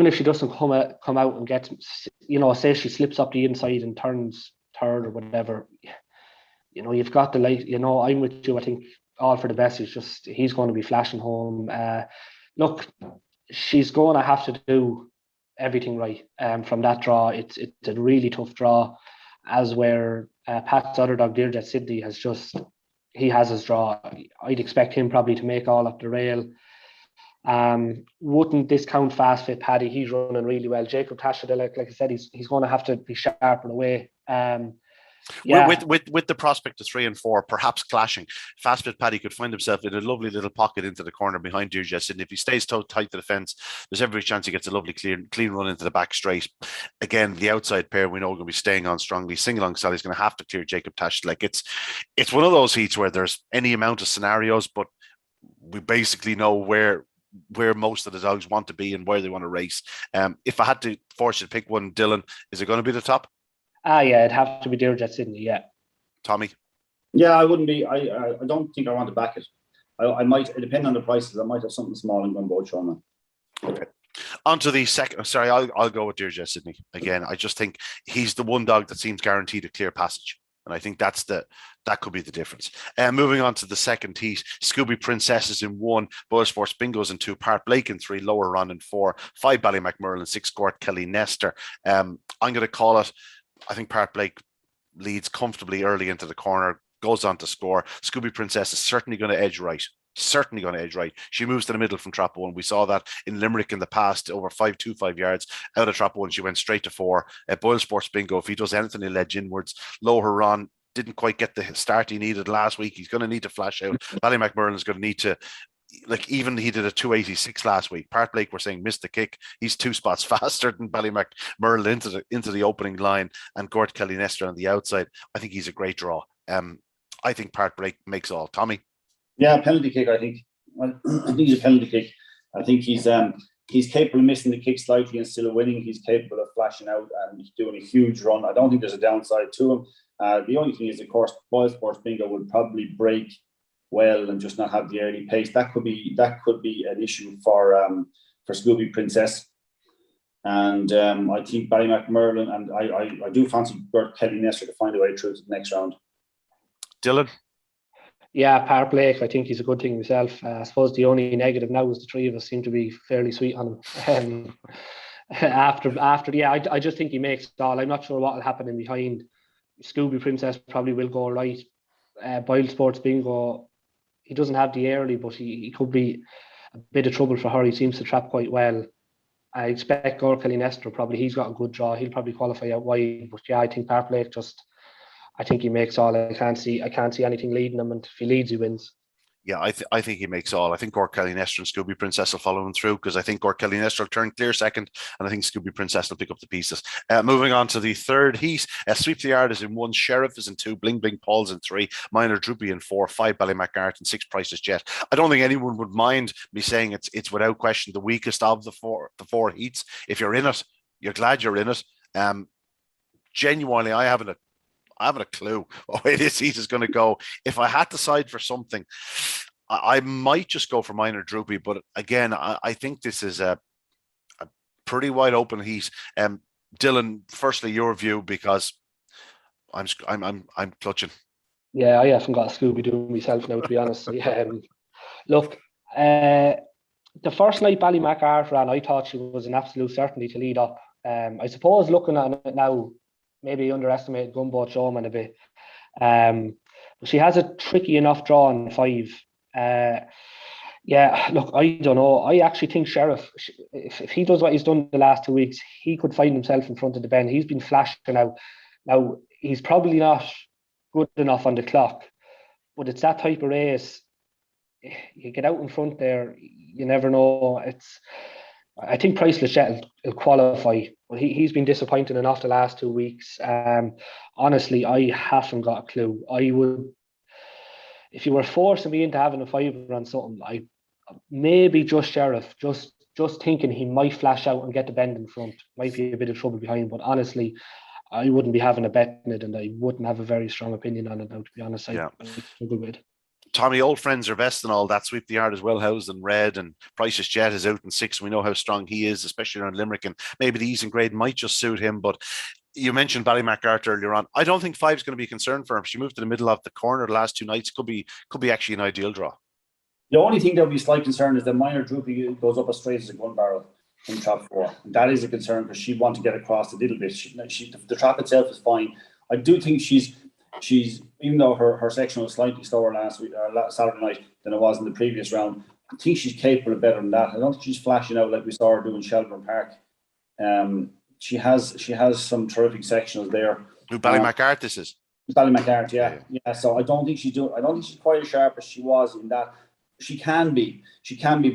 S2: if she doesn't come out and get, say she slips up the inside and turns third or whatever, you've got the light. I'm with you. I think All for the Best is he's going to be flashing home. Look, she's going to have to do everything right from that draw. It's a really tough draw, as where Pat's other dog, Dearjet Sydney, he has his draw. I'd expect him probably to make all up the rail. Wouldn't discount Fast Fit Paddy. He's running really well. Jacob Tashlek, like I said, he's going to have to be sharper away.
S1: With the prospect of 3 and 4 perhaps clashing, Fast Fit Paddy could find himself in a lovely little pocket into the corner behind Dearjet, and if he stays tight to the fence, there's every chance he gets a lovely clean run into the back straight. Again, the outside pair we know are going to be staying on strongly. Sing Along Sally's going to have to clear Jacob Tashlek. It's one of those heats where there's any amount of scenarios, but we basically know where most of the dogs want to be and where they want to race. If I had to force you to pick one, Dylan, is it going to be the top?
S2: Yeah, it'd have to be Dearjet Sydney, yeah.
S1: Tommy?
S3: Yeah, I wouldn't be. I don't think I want to back it. I might, it depends on the prices. I might have something small in Gumbo Showman.
S1: Okay. On to the second. Sorry, I'll go with Deirdre Sydney again. I just think he's the one dog that seems guaranteed a clear passage. And I think that could be the difference. Moving on to the second heat, Scooby Princesses in 1, Boyle Sports Bingos in 2, Park Blake in 3, Lower Run in 4, 5 Ballymacmurlin, 6 Gort Kelly Nester. I'm going to call it, I think Park Blake leads comfortably early into the corner, goes on to score. Scooby Princess is certainly going to edge right. She moves to the middle from trap 1. We saw that in Limerick in the past, over 5-2-5 yards out of trap 1. She went straight to 4. Boyle Sports Bingo, if he does anything, he'll edge inwards. Lower Run didn't quite get the start he needed last week. He's going to need to flash out. Ballymacmurlin is going to need to, like, even he did a 286 last week. Park Blake, we're saying, missed the kick. He's 2 spots faster than Ballymacmurlin into the opening line, and Gort Kelly Nester on the outside. I think he's a great draw. I think Park Blake makes all. Tommy?
S3: Yeah, penalty kick, I think. I think he's a penalty kick. I think he's capable of missing the kick slightly and still winning. He's capable of flashing out and doing a huge run. I don't think there's a downside to him. The only thing is, of course, Boyle Sports Bingo would probably break well and just not have the early pace. That could be an issue for Scooby Princess. And I think Ballymacmurlin, and I do fancy Gort Kelly Nester to find a way through to the next round. Dylan?
S2: Yeah, Park Blake, I think he's a good thing himself. I suppose the only negative now is the three of us seem to be fairly sweet on him. I just think he makes it all. I'm not sure what will happen in behind. Scooby Princess probably will go right. Boyle Sports Bingo, he doesn't have the early, but he could be a bit of trouble for her. He seems to trap quite well. I expect Gort Kelly Nester, probably he's got a good draw. He'll probably qualify out wide. But yeah, I think Park Blake I think he makes all. I can't see anything leading him, and if he leads, he wins.
S1: Yeah, I think he makes all. I think Gort Kelly Nester and Scooby Princess will follow him through, because I think Gort Kelly Nester will turn clear second, and I think Scooby Princess will pick up the pieces. Moving on to the third heat, Sweep the Yard is in 1, Sheriff is in 2, Bling Bling Paul's in 3, Minor Droopy in 4, 5 Ballymacart and 6 Priceless Jet. I don't think anyone would mind me saying it's without question the weakest of the four heats. If you're in it, you're glad you're in it. Genuinely, I haven't a clue what way this heat is going to go. If I had to side for something, I might just go for Minor Droopy. But again, I think this is a pretty wide open heat. Dylan, firstly, your view, because I'm clutching.
S2: Yeah, I haven't got a Scooby-Doo myself now, to be honest. Look, the first night Ballymacart ran, I thought she was an absolute certainty to lead up. I suppose looking at it now, maybe underestimated Gunboat Showman a bit. But she has a tricky enough draw in 5. Look, I don't know. I actually think Sheriff, if he does what he's done the last 2 weeks, he could find himself in front of the bend. He's been flashing out. Now, he's probably not good enough on the clock, but it's that type of race. You get out in front there, you never know. I think Priceless Jet will qualify, but he's been disappointing enough the last 2 weeks. Honestly, I haven't got a clue. I would, if you were forcing me into having a 5 on something, I maybe just Sheriff, just thinking he might flash out and get the bend in front. Might be a bit of trouble behind, but honestly, I wouldn't be having a bet in it, and I wouldn't have a very strong opinion on it now, to be honest. I struggle with it.
S1: Tommy, old friends are best and all that. Sweep the Yard is well housed and red, and Priceless Jet is out in 6. We know how strong he is, especially around Limerick, and maybe the ease and grade might just suit him. But you mentioned Ballymacart earlier on. I don't think 5 is going to be a concern for him. She moved to the middle of the corner the last 2 nights. Could be actually an ideal draw.
S3: The only thing that would be a slight concern is that Minor Droopy goes up as straight as a gun barrel in trap 4. And that is a concern, because she'd want to get across a little bit. The trap itself is fine. I do think she's even though her section was slightly slower last week, Saturday night, than it was in the previous round, I think she's capable of better than that. I don't think she's flashing out like we saw her doing Shelburne Park. She has some terrific sectionals there.
S1: Who Ballymacart this is?
S3: Ballymacart, yeah. So I don't think she's quite as sharp as she was in that. She can be,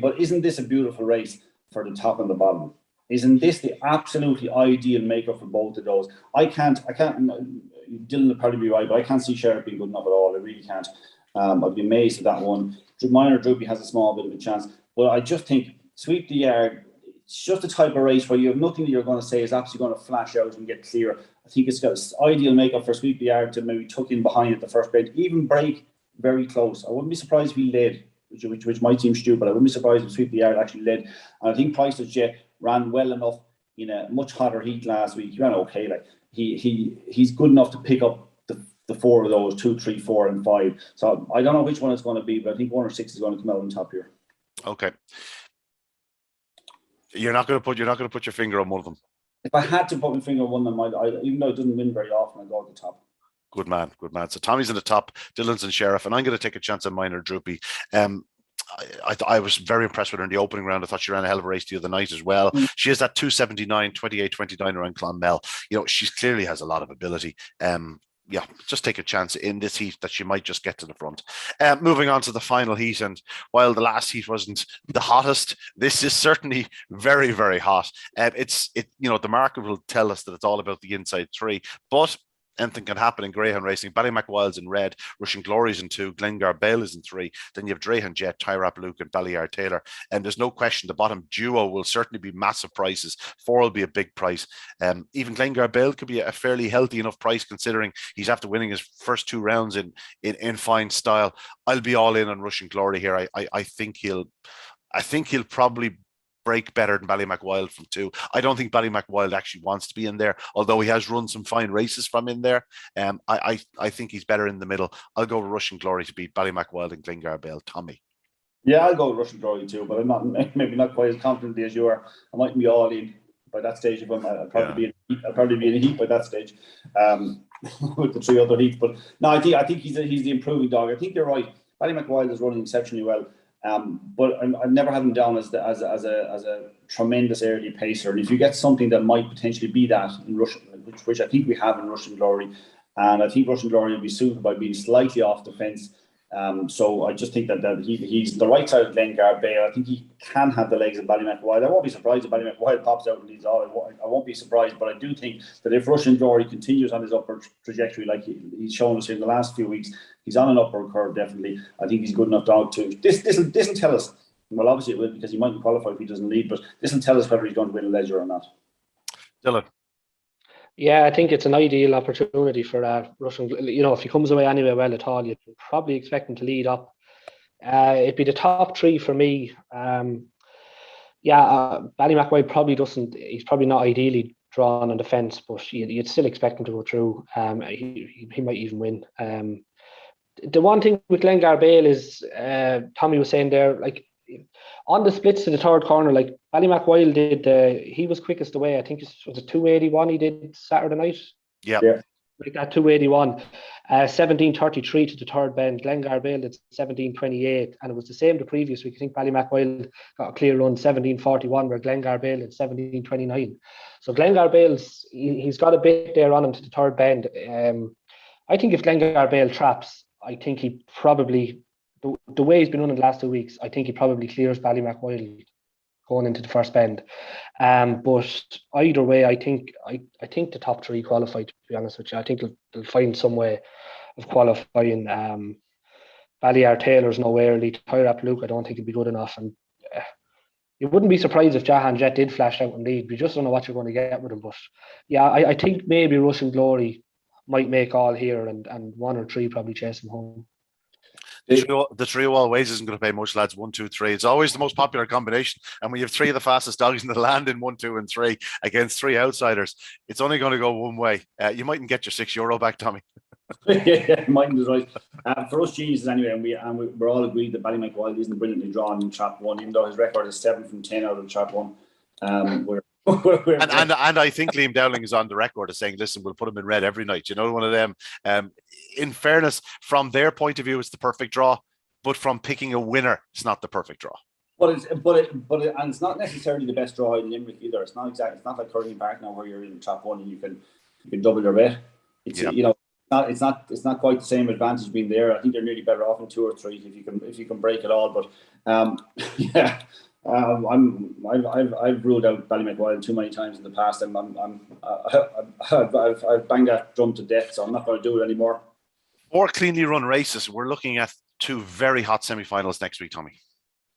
S3: but isn't this a beautiful race for the top and the bottom? Isn't this the absolutely ideal makeup for both of those? I can't. Dylan will probably be right, but I can't see Sheriff being good enough at all. I really can't. I'd be amazed at that one. Minor Droopy has a small bit of a chance, but I just think Sweep the Yard, it's just a type of race where you have nothing that you're going to say is absolutely going to flash out and get clear. I think it's got an ideal makeup for Sweep the Yard to maybe tuck in behind at the first bend, even break very close. I wouldn't be surprised if he led, which might seem stupid. I wouldn't be surprised if Sweep the Yard actually led. And I think Priceless Jet ran well enough in a much hotter heat last week. He ran okay. Like he's good enough to pick up the 4 of those, 2, 3, 4, and 5. So I don't know which one it's going to be, but I think 1 or 6 is going to come out on top here.
S1: Okay. You're not going to put your finger on one of them.
S3: If I had to put my finger on one of them, even though it doesn't win very often, I'd go at the top.
S1: Good man. So Tommy's in the top, Dylan's and Sheriff, and I'm going to take a chance on Minor Droopy. I was very impressed with her in the opening round. I thought she ran a hell of a race the other night as well. She has that 279, 28-29 around Clonmel. She clearly has a lot of ability. Just take a chance in this heat that she might just get to the front. Moving on to the final heat, and while the last heat wasn't the hottest, this is certainly very, very hot. The market will tell us that it's all about the inside 3, but anything can happen in Greyhound racing. Ballymacwild's in red, Russian Glory's in 2, Glengar Bale is in 3. Then you have Drayhan Jet, Tyrap Luke, and Ballyar Taylor. And there's no question the bottom duo will certainly be massive prices. 4 will be a big price. Even Glengar Bale could be a fairly healthy enough price considering he's after winning his first 2 rounds in fine style. I'll be all in on Russian Glory here. I think he'll probably break better than Ballymacwild from 2. I don't think Ballymacwild actually wants to be in there, although he has run some fine races from in there. I think he's better in the middle. I'll go with Russian Glory to beat Ballymacwild and Glengar Bale. Tommy.
S3: Yeah, I'll go with Russian Glory too, but I'm maybe not quite as confident as you are. I might be all in by that stage. I'll probably be in a heat by that stage, with the 3 other heats. But no, I think he's the improving dog. I think you're right. Ballymacwild is running exceptionally well. But I've never had him down as a tremendous early pacer. And if you get something that might potentially be that in Russian, which I think we have in Russian Glory, and I think Russian Glory will be suited by being slightly off the fence. So I just think that he's the right side of Glengar Bale. I think he can have the legs of Ballymacwild. I won't be surprised if Ballymacwild pops out and leads all. I won't be surprised, but I do think that if Russian Glory continues on his upward trajectory like he's shown us in the last few weeks, he's on an upward curve, definitely. I think he's good enough dog to. This will tell us. Well, obviously it will, because he might qualify if he doesn't lead, but this will tell us whether he's going to win a Leisure or not.
S1: Dylan.
S2: Yeah, I think it's an ideal opportunity for Russian. If he comes away anyway well at all, you'd probably expect him to lead up. It'd be the top 3 for me. Ballymacwild probably doesn't. He's probably not ideally drawn on the fence, but you'd still expect him to go through. He might even win. The one thing with Glengar Bale is, Tommy was saying there, like on the splits to the 3rd corner, like Ballymacwild did, he was quickest away. I think it was a 281 he did Saturday night.
S1: Yeah.
S2: Like that 281, 17:33 to the 3rd bend. Glengar Bale did 17:28, and it was the same the previous week. I think Ballymacwild got a clear run 17:41, where Glengar Bale did 17:29. So Glengar Bale's he's got a bit there on him to the 3rd bend. I think if Glengar Bale traps, I think he probably, the way he's been running the last 2 weeks, I think he probably clears Ballymacwild going into the first bend. But either way, I think the top 3 qualify, to be honest with you. I think they'll find some way of qualifying. Ballyar Taylor's no early. Tyrap Luke, I don't think he'd be good enough. And you wouldn't be surprised if Jahan Jet did flash out and lead. We just don't know what you're going to get with him. But yeah, I think maybe Russian Glory might make all here, and 1 or 3 probably chase him home.
S1: The trio always isn't going to pay much, lads. 1, 2, 3. It's always the most popular combination. And when you have 3 of the fastest dogs in the land in 1, 2, and 3 against 3 outsiders, it's only going to go one way. You mightn't get your €6 back, Tommy.
S3: Yeah, mightn't is right. For us geniuses anyway, and we're all agreed that Ballymacwild isn't brilliantly drawn in Trap 1, even though his record is 7 from 10 out of Trap 1.
S1: And I think Liam Dowling is on the record as saying, listen, we'll put him in red every night. One of them. In fairness, from their point of view, it's the perfect draw, but from picking a winner, it's not the perfect draw.
S3: And it's not necessarily the best draw in Limerick either. It's not exactly. It's not like Curling Park now, where you're in Trap 1 and you can double your bet. It's it's not quite the same advantage being there. I think they're nearly better off in 2 or 3 if you can break it all. But yeah. I've ruled out Ballymacwild too many times in the past, and I've banged that drum to death, so I'm not going to do it anymore.
S1: 4 cleanly run races. We're looking at 2 very hot semi-finals next week, Tommy.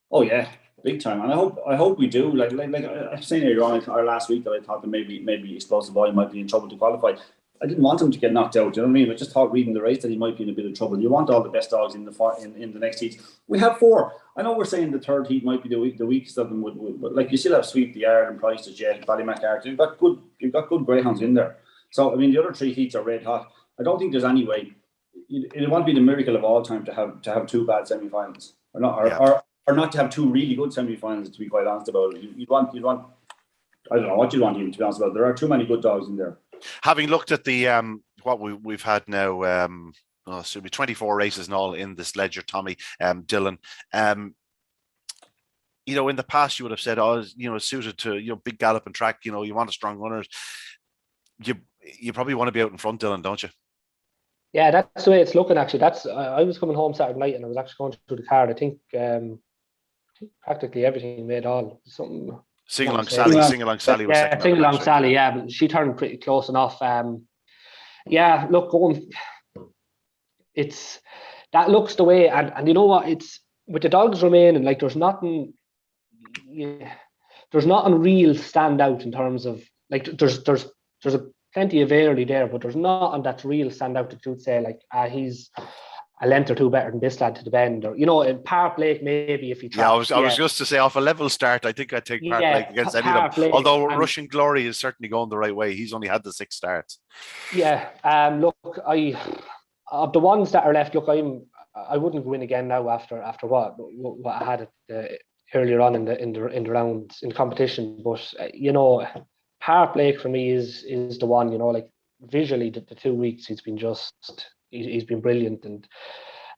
S3: Oh yeah, big time, and I hope we do. Like I was saying earlier on, our last week, that I thought that maybe Explosive Boy might be in trouble to qualify. I didn't want him to get knocked out. You know what I mean? I just thought reading the race that he might be in a bit of trouble. You want all the best dogs in the next heat. We have 4. I know we're saying the third heat might be the weakest of them, but like you still have Sweep the Yard and Price the Jet, Ballymac Art. You've got good greyhounds in there. So I mean, the other 3 heats are red hot. I don't think there's any way. It won't be the miracle of all time to have 2 bad semi-finals, or not to have 2 really good semi-finals. To be quite honest about it, you'd want. I don't know what you'd want even, to be honest about it. There are too many good dogs in there.
S1: Having looked at the what we've had now, so it'll be 24 races in all in this ledger, Tommy, Dylan. You know, in the past you would have said, suited to big gallop and track. You know, you want a strong runners. You probably want to be out in front, Dylan, don't you?
S2: Yeah, that's the way it's looking. Actually, I was coming home Saturday night and I was actually going through the card. I think practically everything made all something.
S1: Sing along Sally was second.
S2: Yeah, Sing Along Sally. Yeah, but she turned pretty close enough. Yeah, look, it's that looks the way, and you know what? It's with the dogs remaining, like there's nothing real stand out in terms of like there's a plenty of early there, but there's nothing that's real stand out that you'd say like he's a length or 2 better than this lad to the bend, or in Park Blake maybe if he tried.
S1: I was just to say off a level start, I think I'd take Park Blake against any of them. Blake, although Russian Glory is certainly going the right way. He's only had the 6 starts. Yeah.
S2: Look, of the ones that are left, look, I wouldn't win again now after what I had earlier on in the rounds in competition. But Park Blake for me is the one. Like visually, the 2 weeks he's been brilliant, and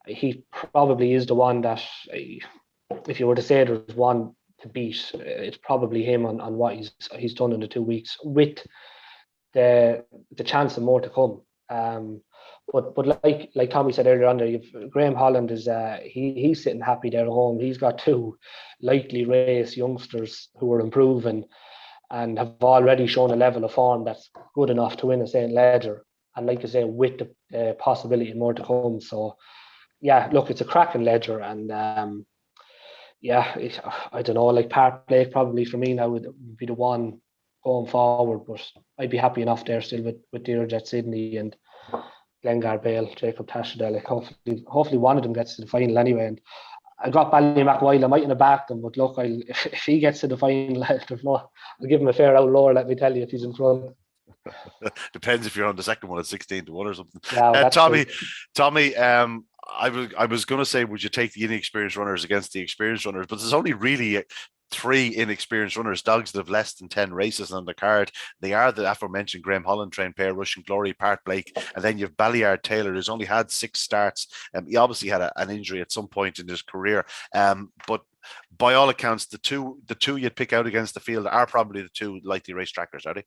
S2: he probably is the one that, if you were to say there's one to beat, it's probably him on what he's done in the 2 weeks, with the chance of more to come. But like Tommy said earlier on there, Graham Holland is he's sitting happy there at home. He's got 2 lightly raced youngsters who are improving and have already shown a level of form that's good enough to win a St. Ledger. And like I say, with the possibility of more to come. So, yeah, look, it's a cracking ledger. And, I don't know, like Park Blake probably for me now would be the one going forward. But I'd be happy enough there still with Dearjet Sydney and Glengar Bale, Jacob Tashadell. Like hopefully one of them gets to the final anyway. And I got Ballymac Wild. I mightn't have backed him, but look, if he gets to the final, I'll give him a fair out lower, let me tell you, if he's in front.
S1: Depends if you're on the second one at 16-1 or something.
S2: Yeah,
S1: Tommy, I was going to say, would you take the inexperienced runners against the experienced runners? But there's only really 3 inexperienced runners, dogs that have less than 10 races on the card. They are the aforementioned Graham Holland trained pair, Russian Glory, Park Blake, and then you've Ballyard Taylor, who's only had 6 starts. He obviously had an injury at some point in his career, but by all accounts, the two you'd pick out against the field are probably the 2 lightly race trackers, are they?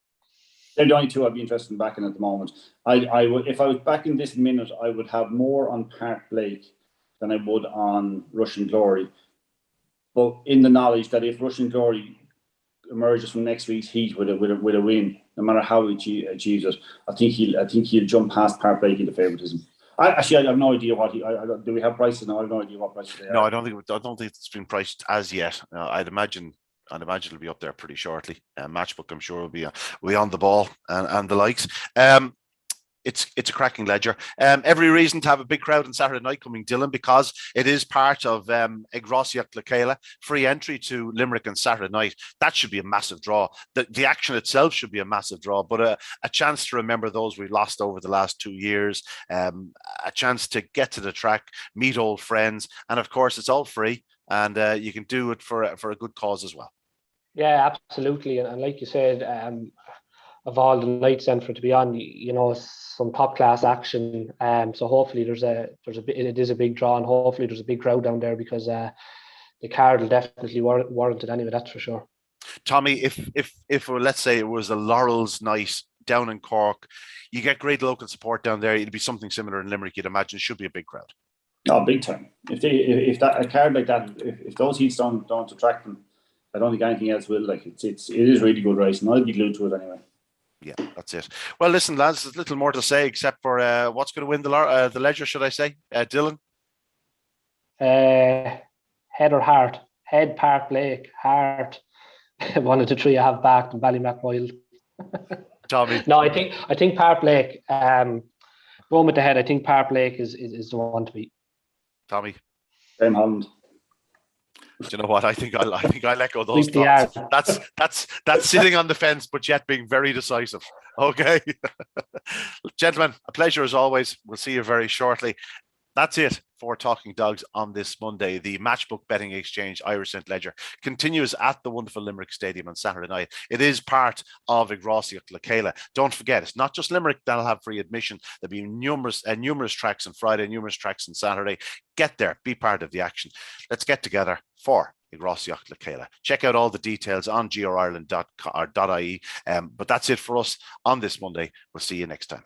S3: They're the only 2 I'd be interested in backing at the moment. I would, if I was backing this minute, I would have more on Park Blake than I would on Russian Glory. But in the knowledge that if Russian Glory emerges from next week's heat with a win, no matter how he achieves it, I think he'll jump past Park Blake into favouritism. I have no idea what do we have prices now? I have no idea what prices they are.
S1: No, I don't think it's been priced as yet. I'd imagine it'll be up there pretty shortly. Matchbook, I'm sure, will be on the ball and the likes. It's a cracking ledger. Every reason to have a big crowd on Saturday night coming, Dylan, because it is part of Egrossia Clacala, free entry to Limerick on Saturday night. That should be a massive draw. The action itself should be a massive draw, but a chance to remember those we lost over the last 2 years, a chance to get to the track, meet old friends, and of course it's all free, and you can do it for a good cause as well. Yeah,
S2: absolutely, and like you said, of all the nights then for it to be on, some top class action. So hopefully it is a big draw, and hopefully there's a big crowd down there, because the card will definitely warrant it anyway. That's for sure.
S1: Tommy, if let's say it was a Laurels night down in Cork, you get great local support down there. It'd be something similar in Limerick. You'd imagine it should be a big crowd.
S3: Oh, big time. If that a card like that, if those heats don't attract them, I don't think anything else will. Like it is really good racing. I'll be glued to it anyway.
S1: Yeah, that's it. Well, listen, lads, there's little more to say except for what's going to win the ledger, should I say? Dylan?
S2: Head or heart? Head, Park Blake. Heart, one of the 3 I have backed, and Ballymac Wild.
S1: Tommy.
S2: No, I think Park Lake. Going with the head, I think Park Lake is the one to beat.
S1: Tommy.
S3: Graham Holland.
S1: Do you know what? I think I'll echo those thoughts. That's sitting on the fence, but yet being very decisive. Okay. Gentlemen, a pleasure as always. We'll see you very shortly. That's it for Talking Dogs on this Monday. The Matchbook Betting Exchange Irish St. Ledger continues at the wonderful Limerick Stadium on Saturday night. It is part of Igrossia Lacala. Don't forget, it's not just Limerick that'll have free admission. There'll be numerous tracks on Friday, numerous tracks on Saturday. Get there, be part of the action. Let's get together for Igrossia Lacala. Check out all the details on grireland.ie. But that's it for us on this Monday. We'll see you next time.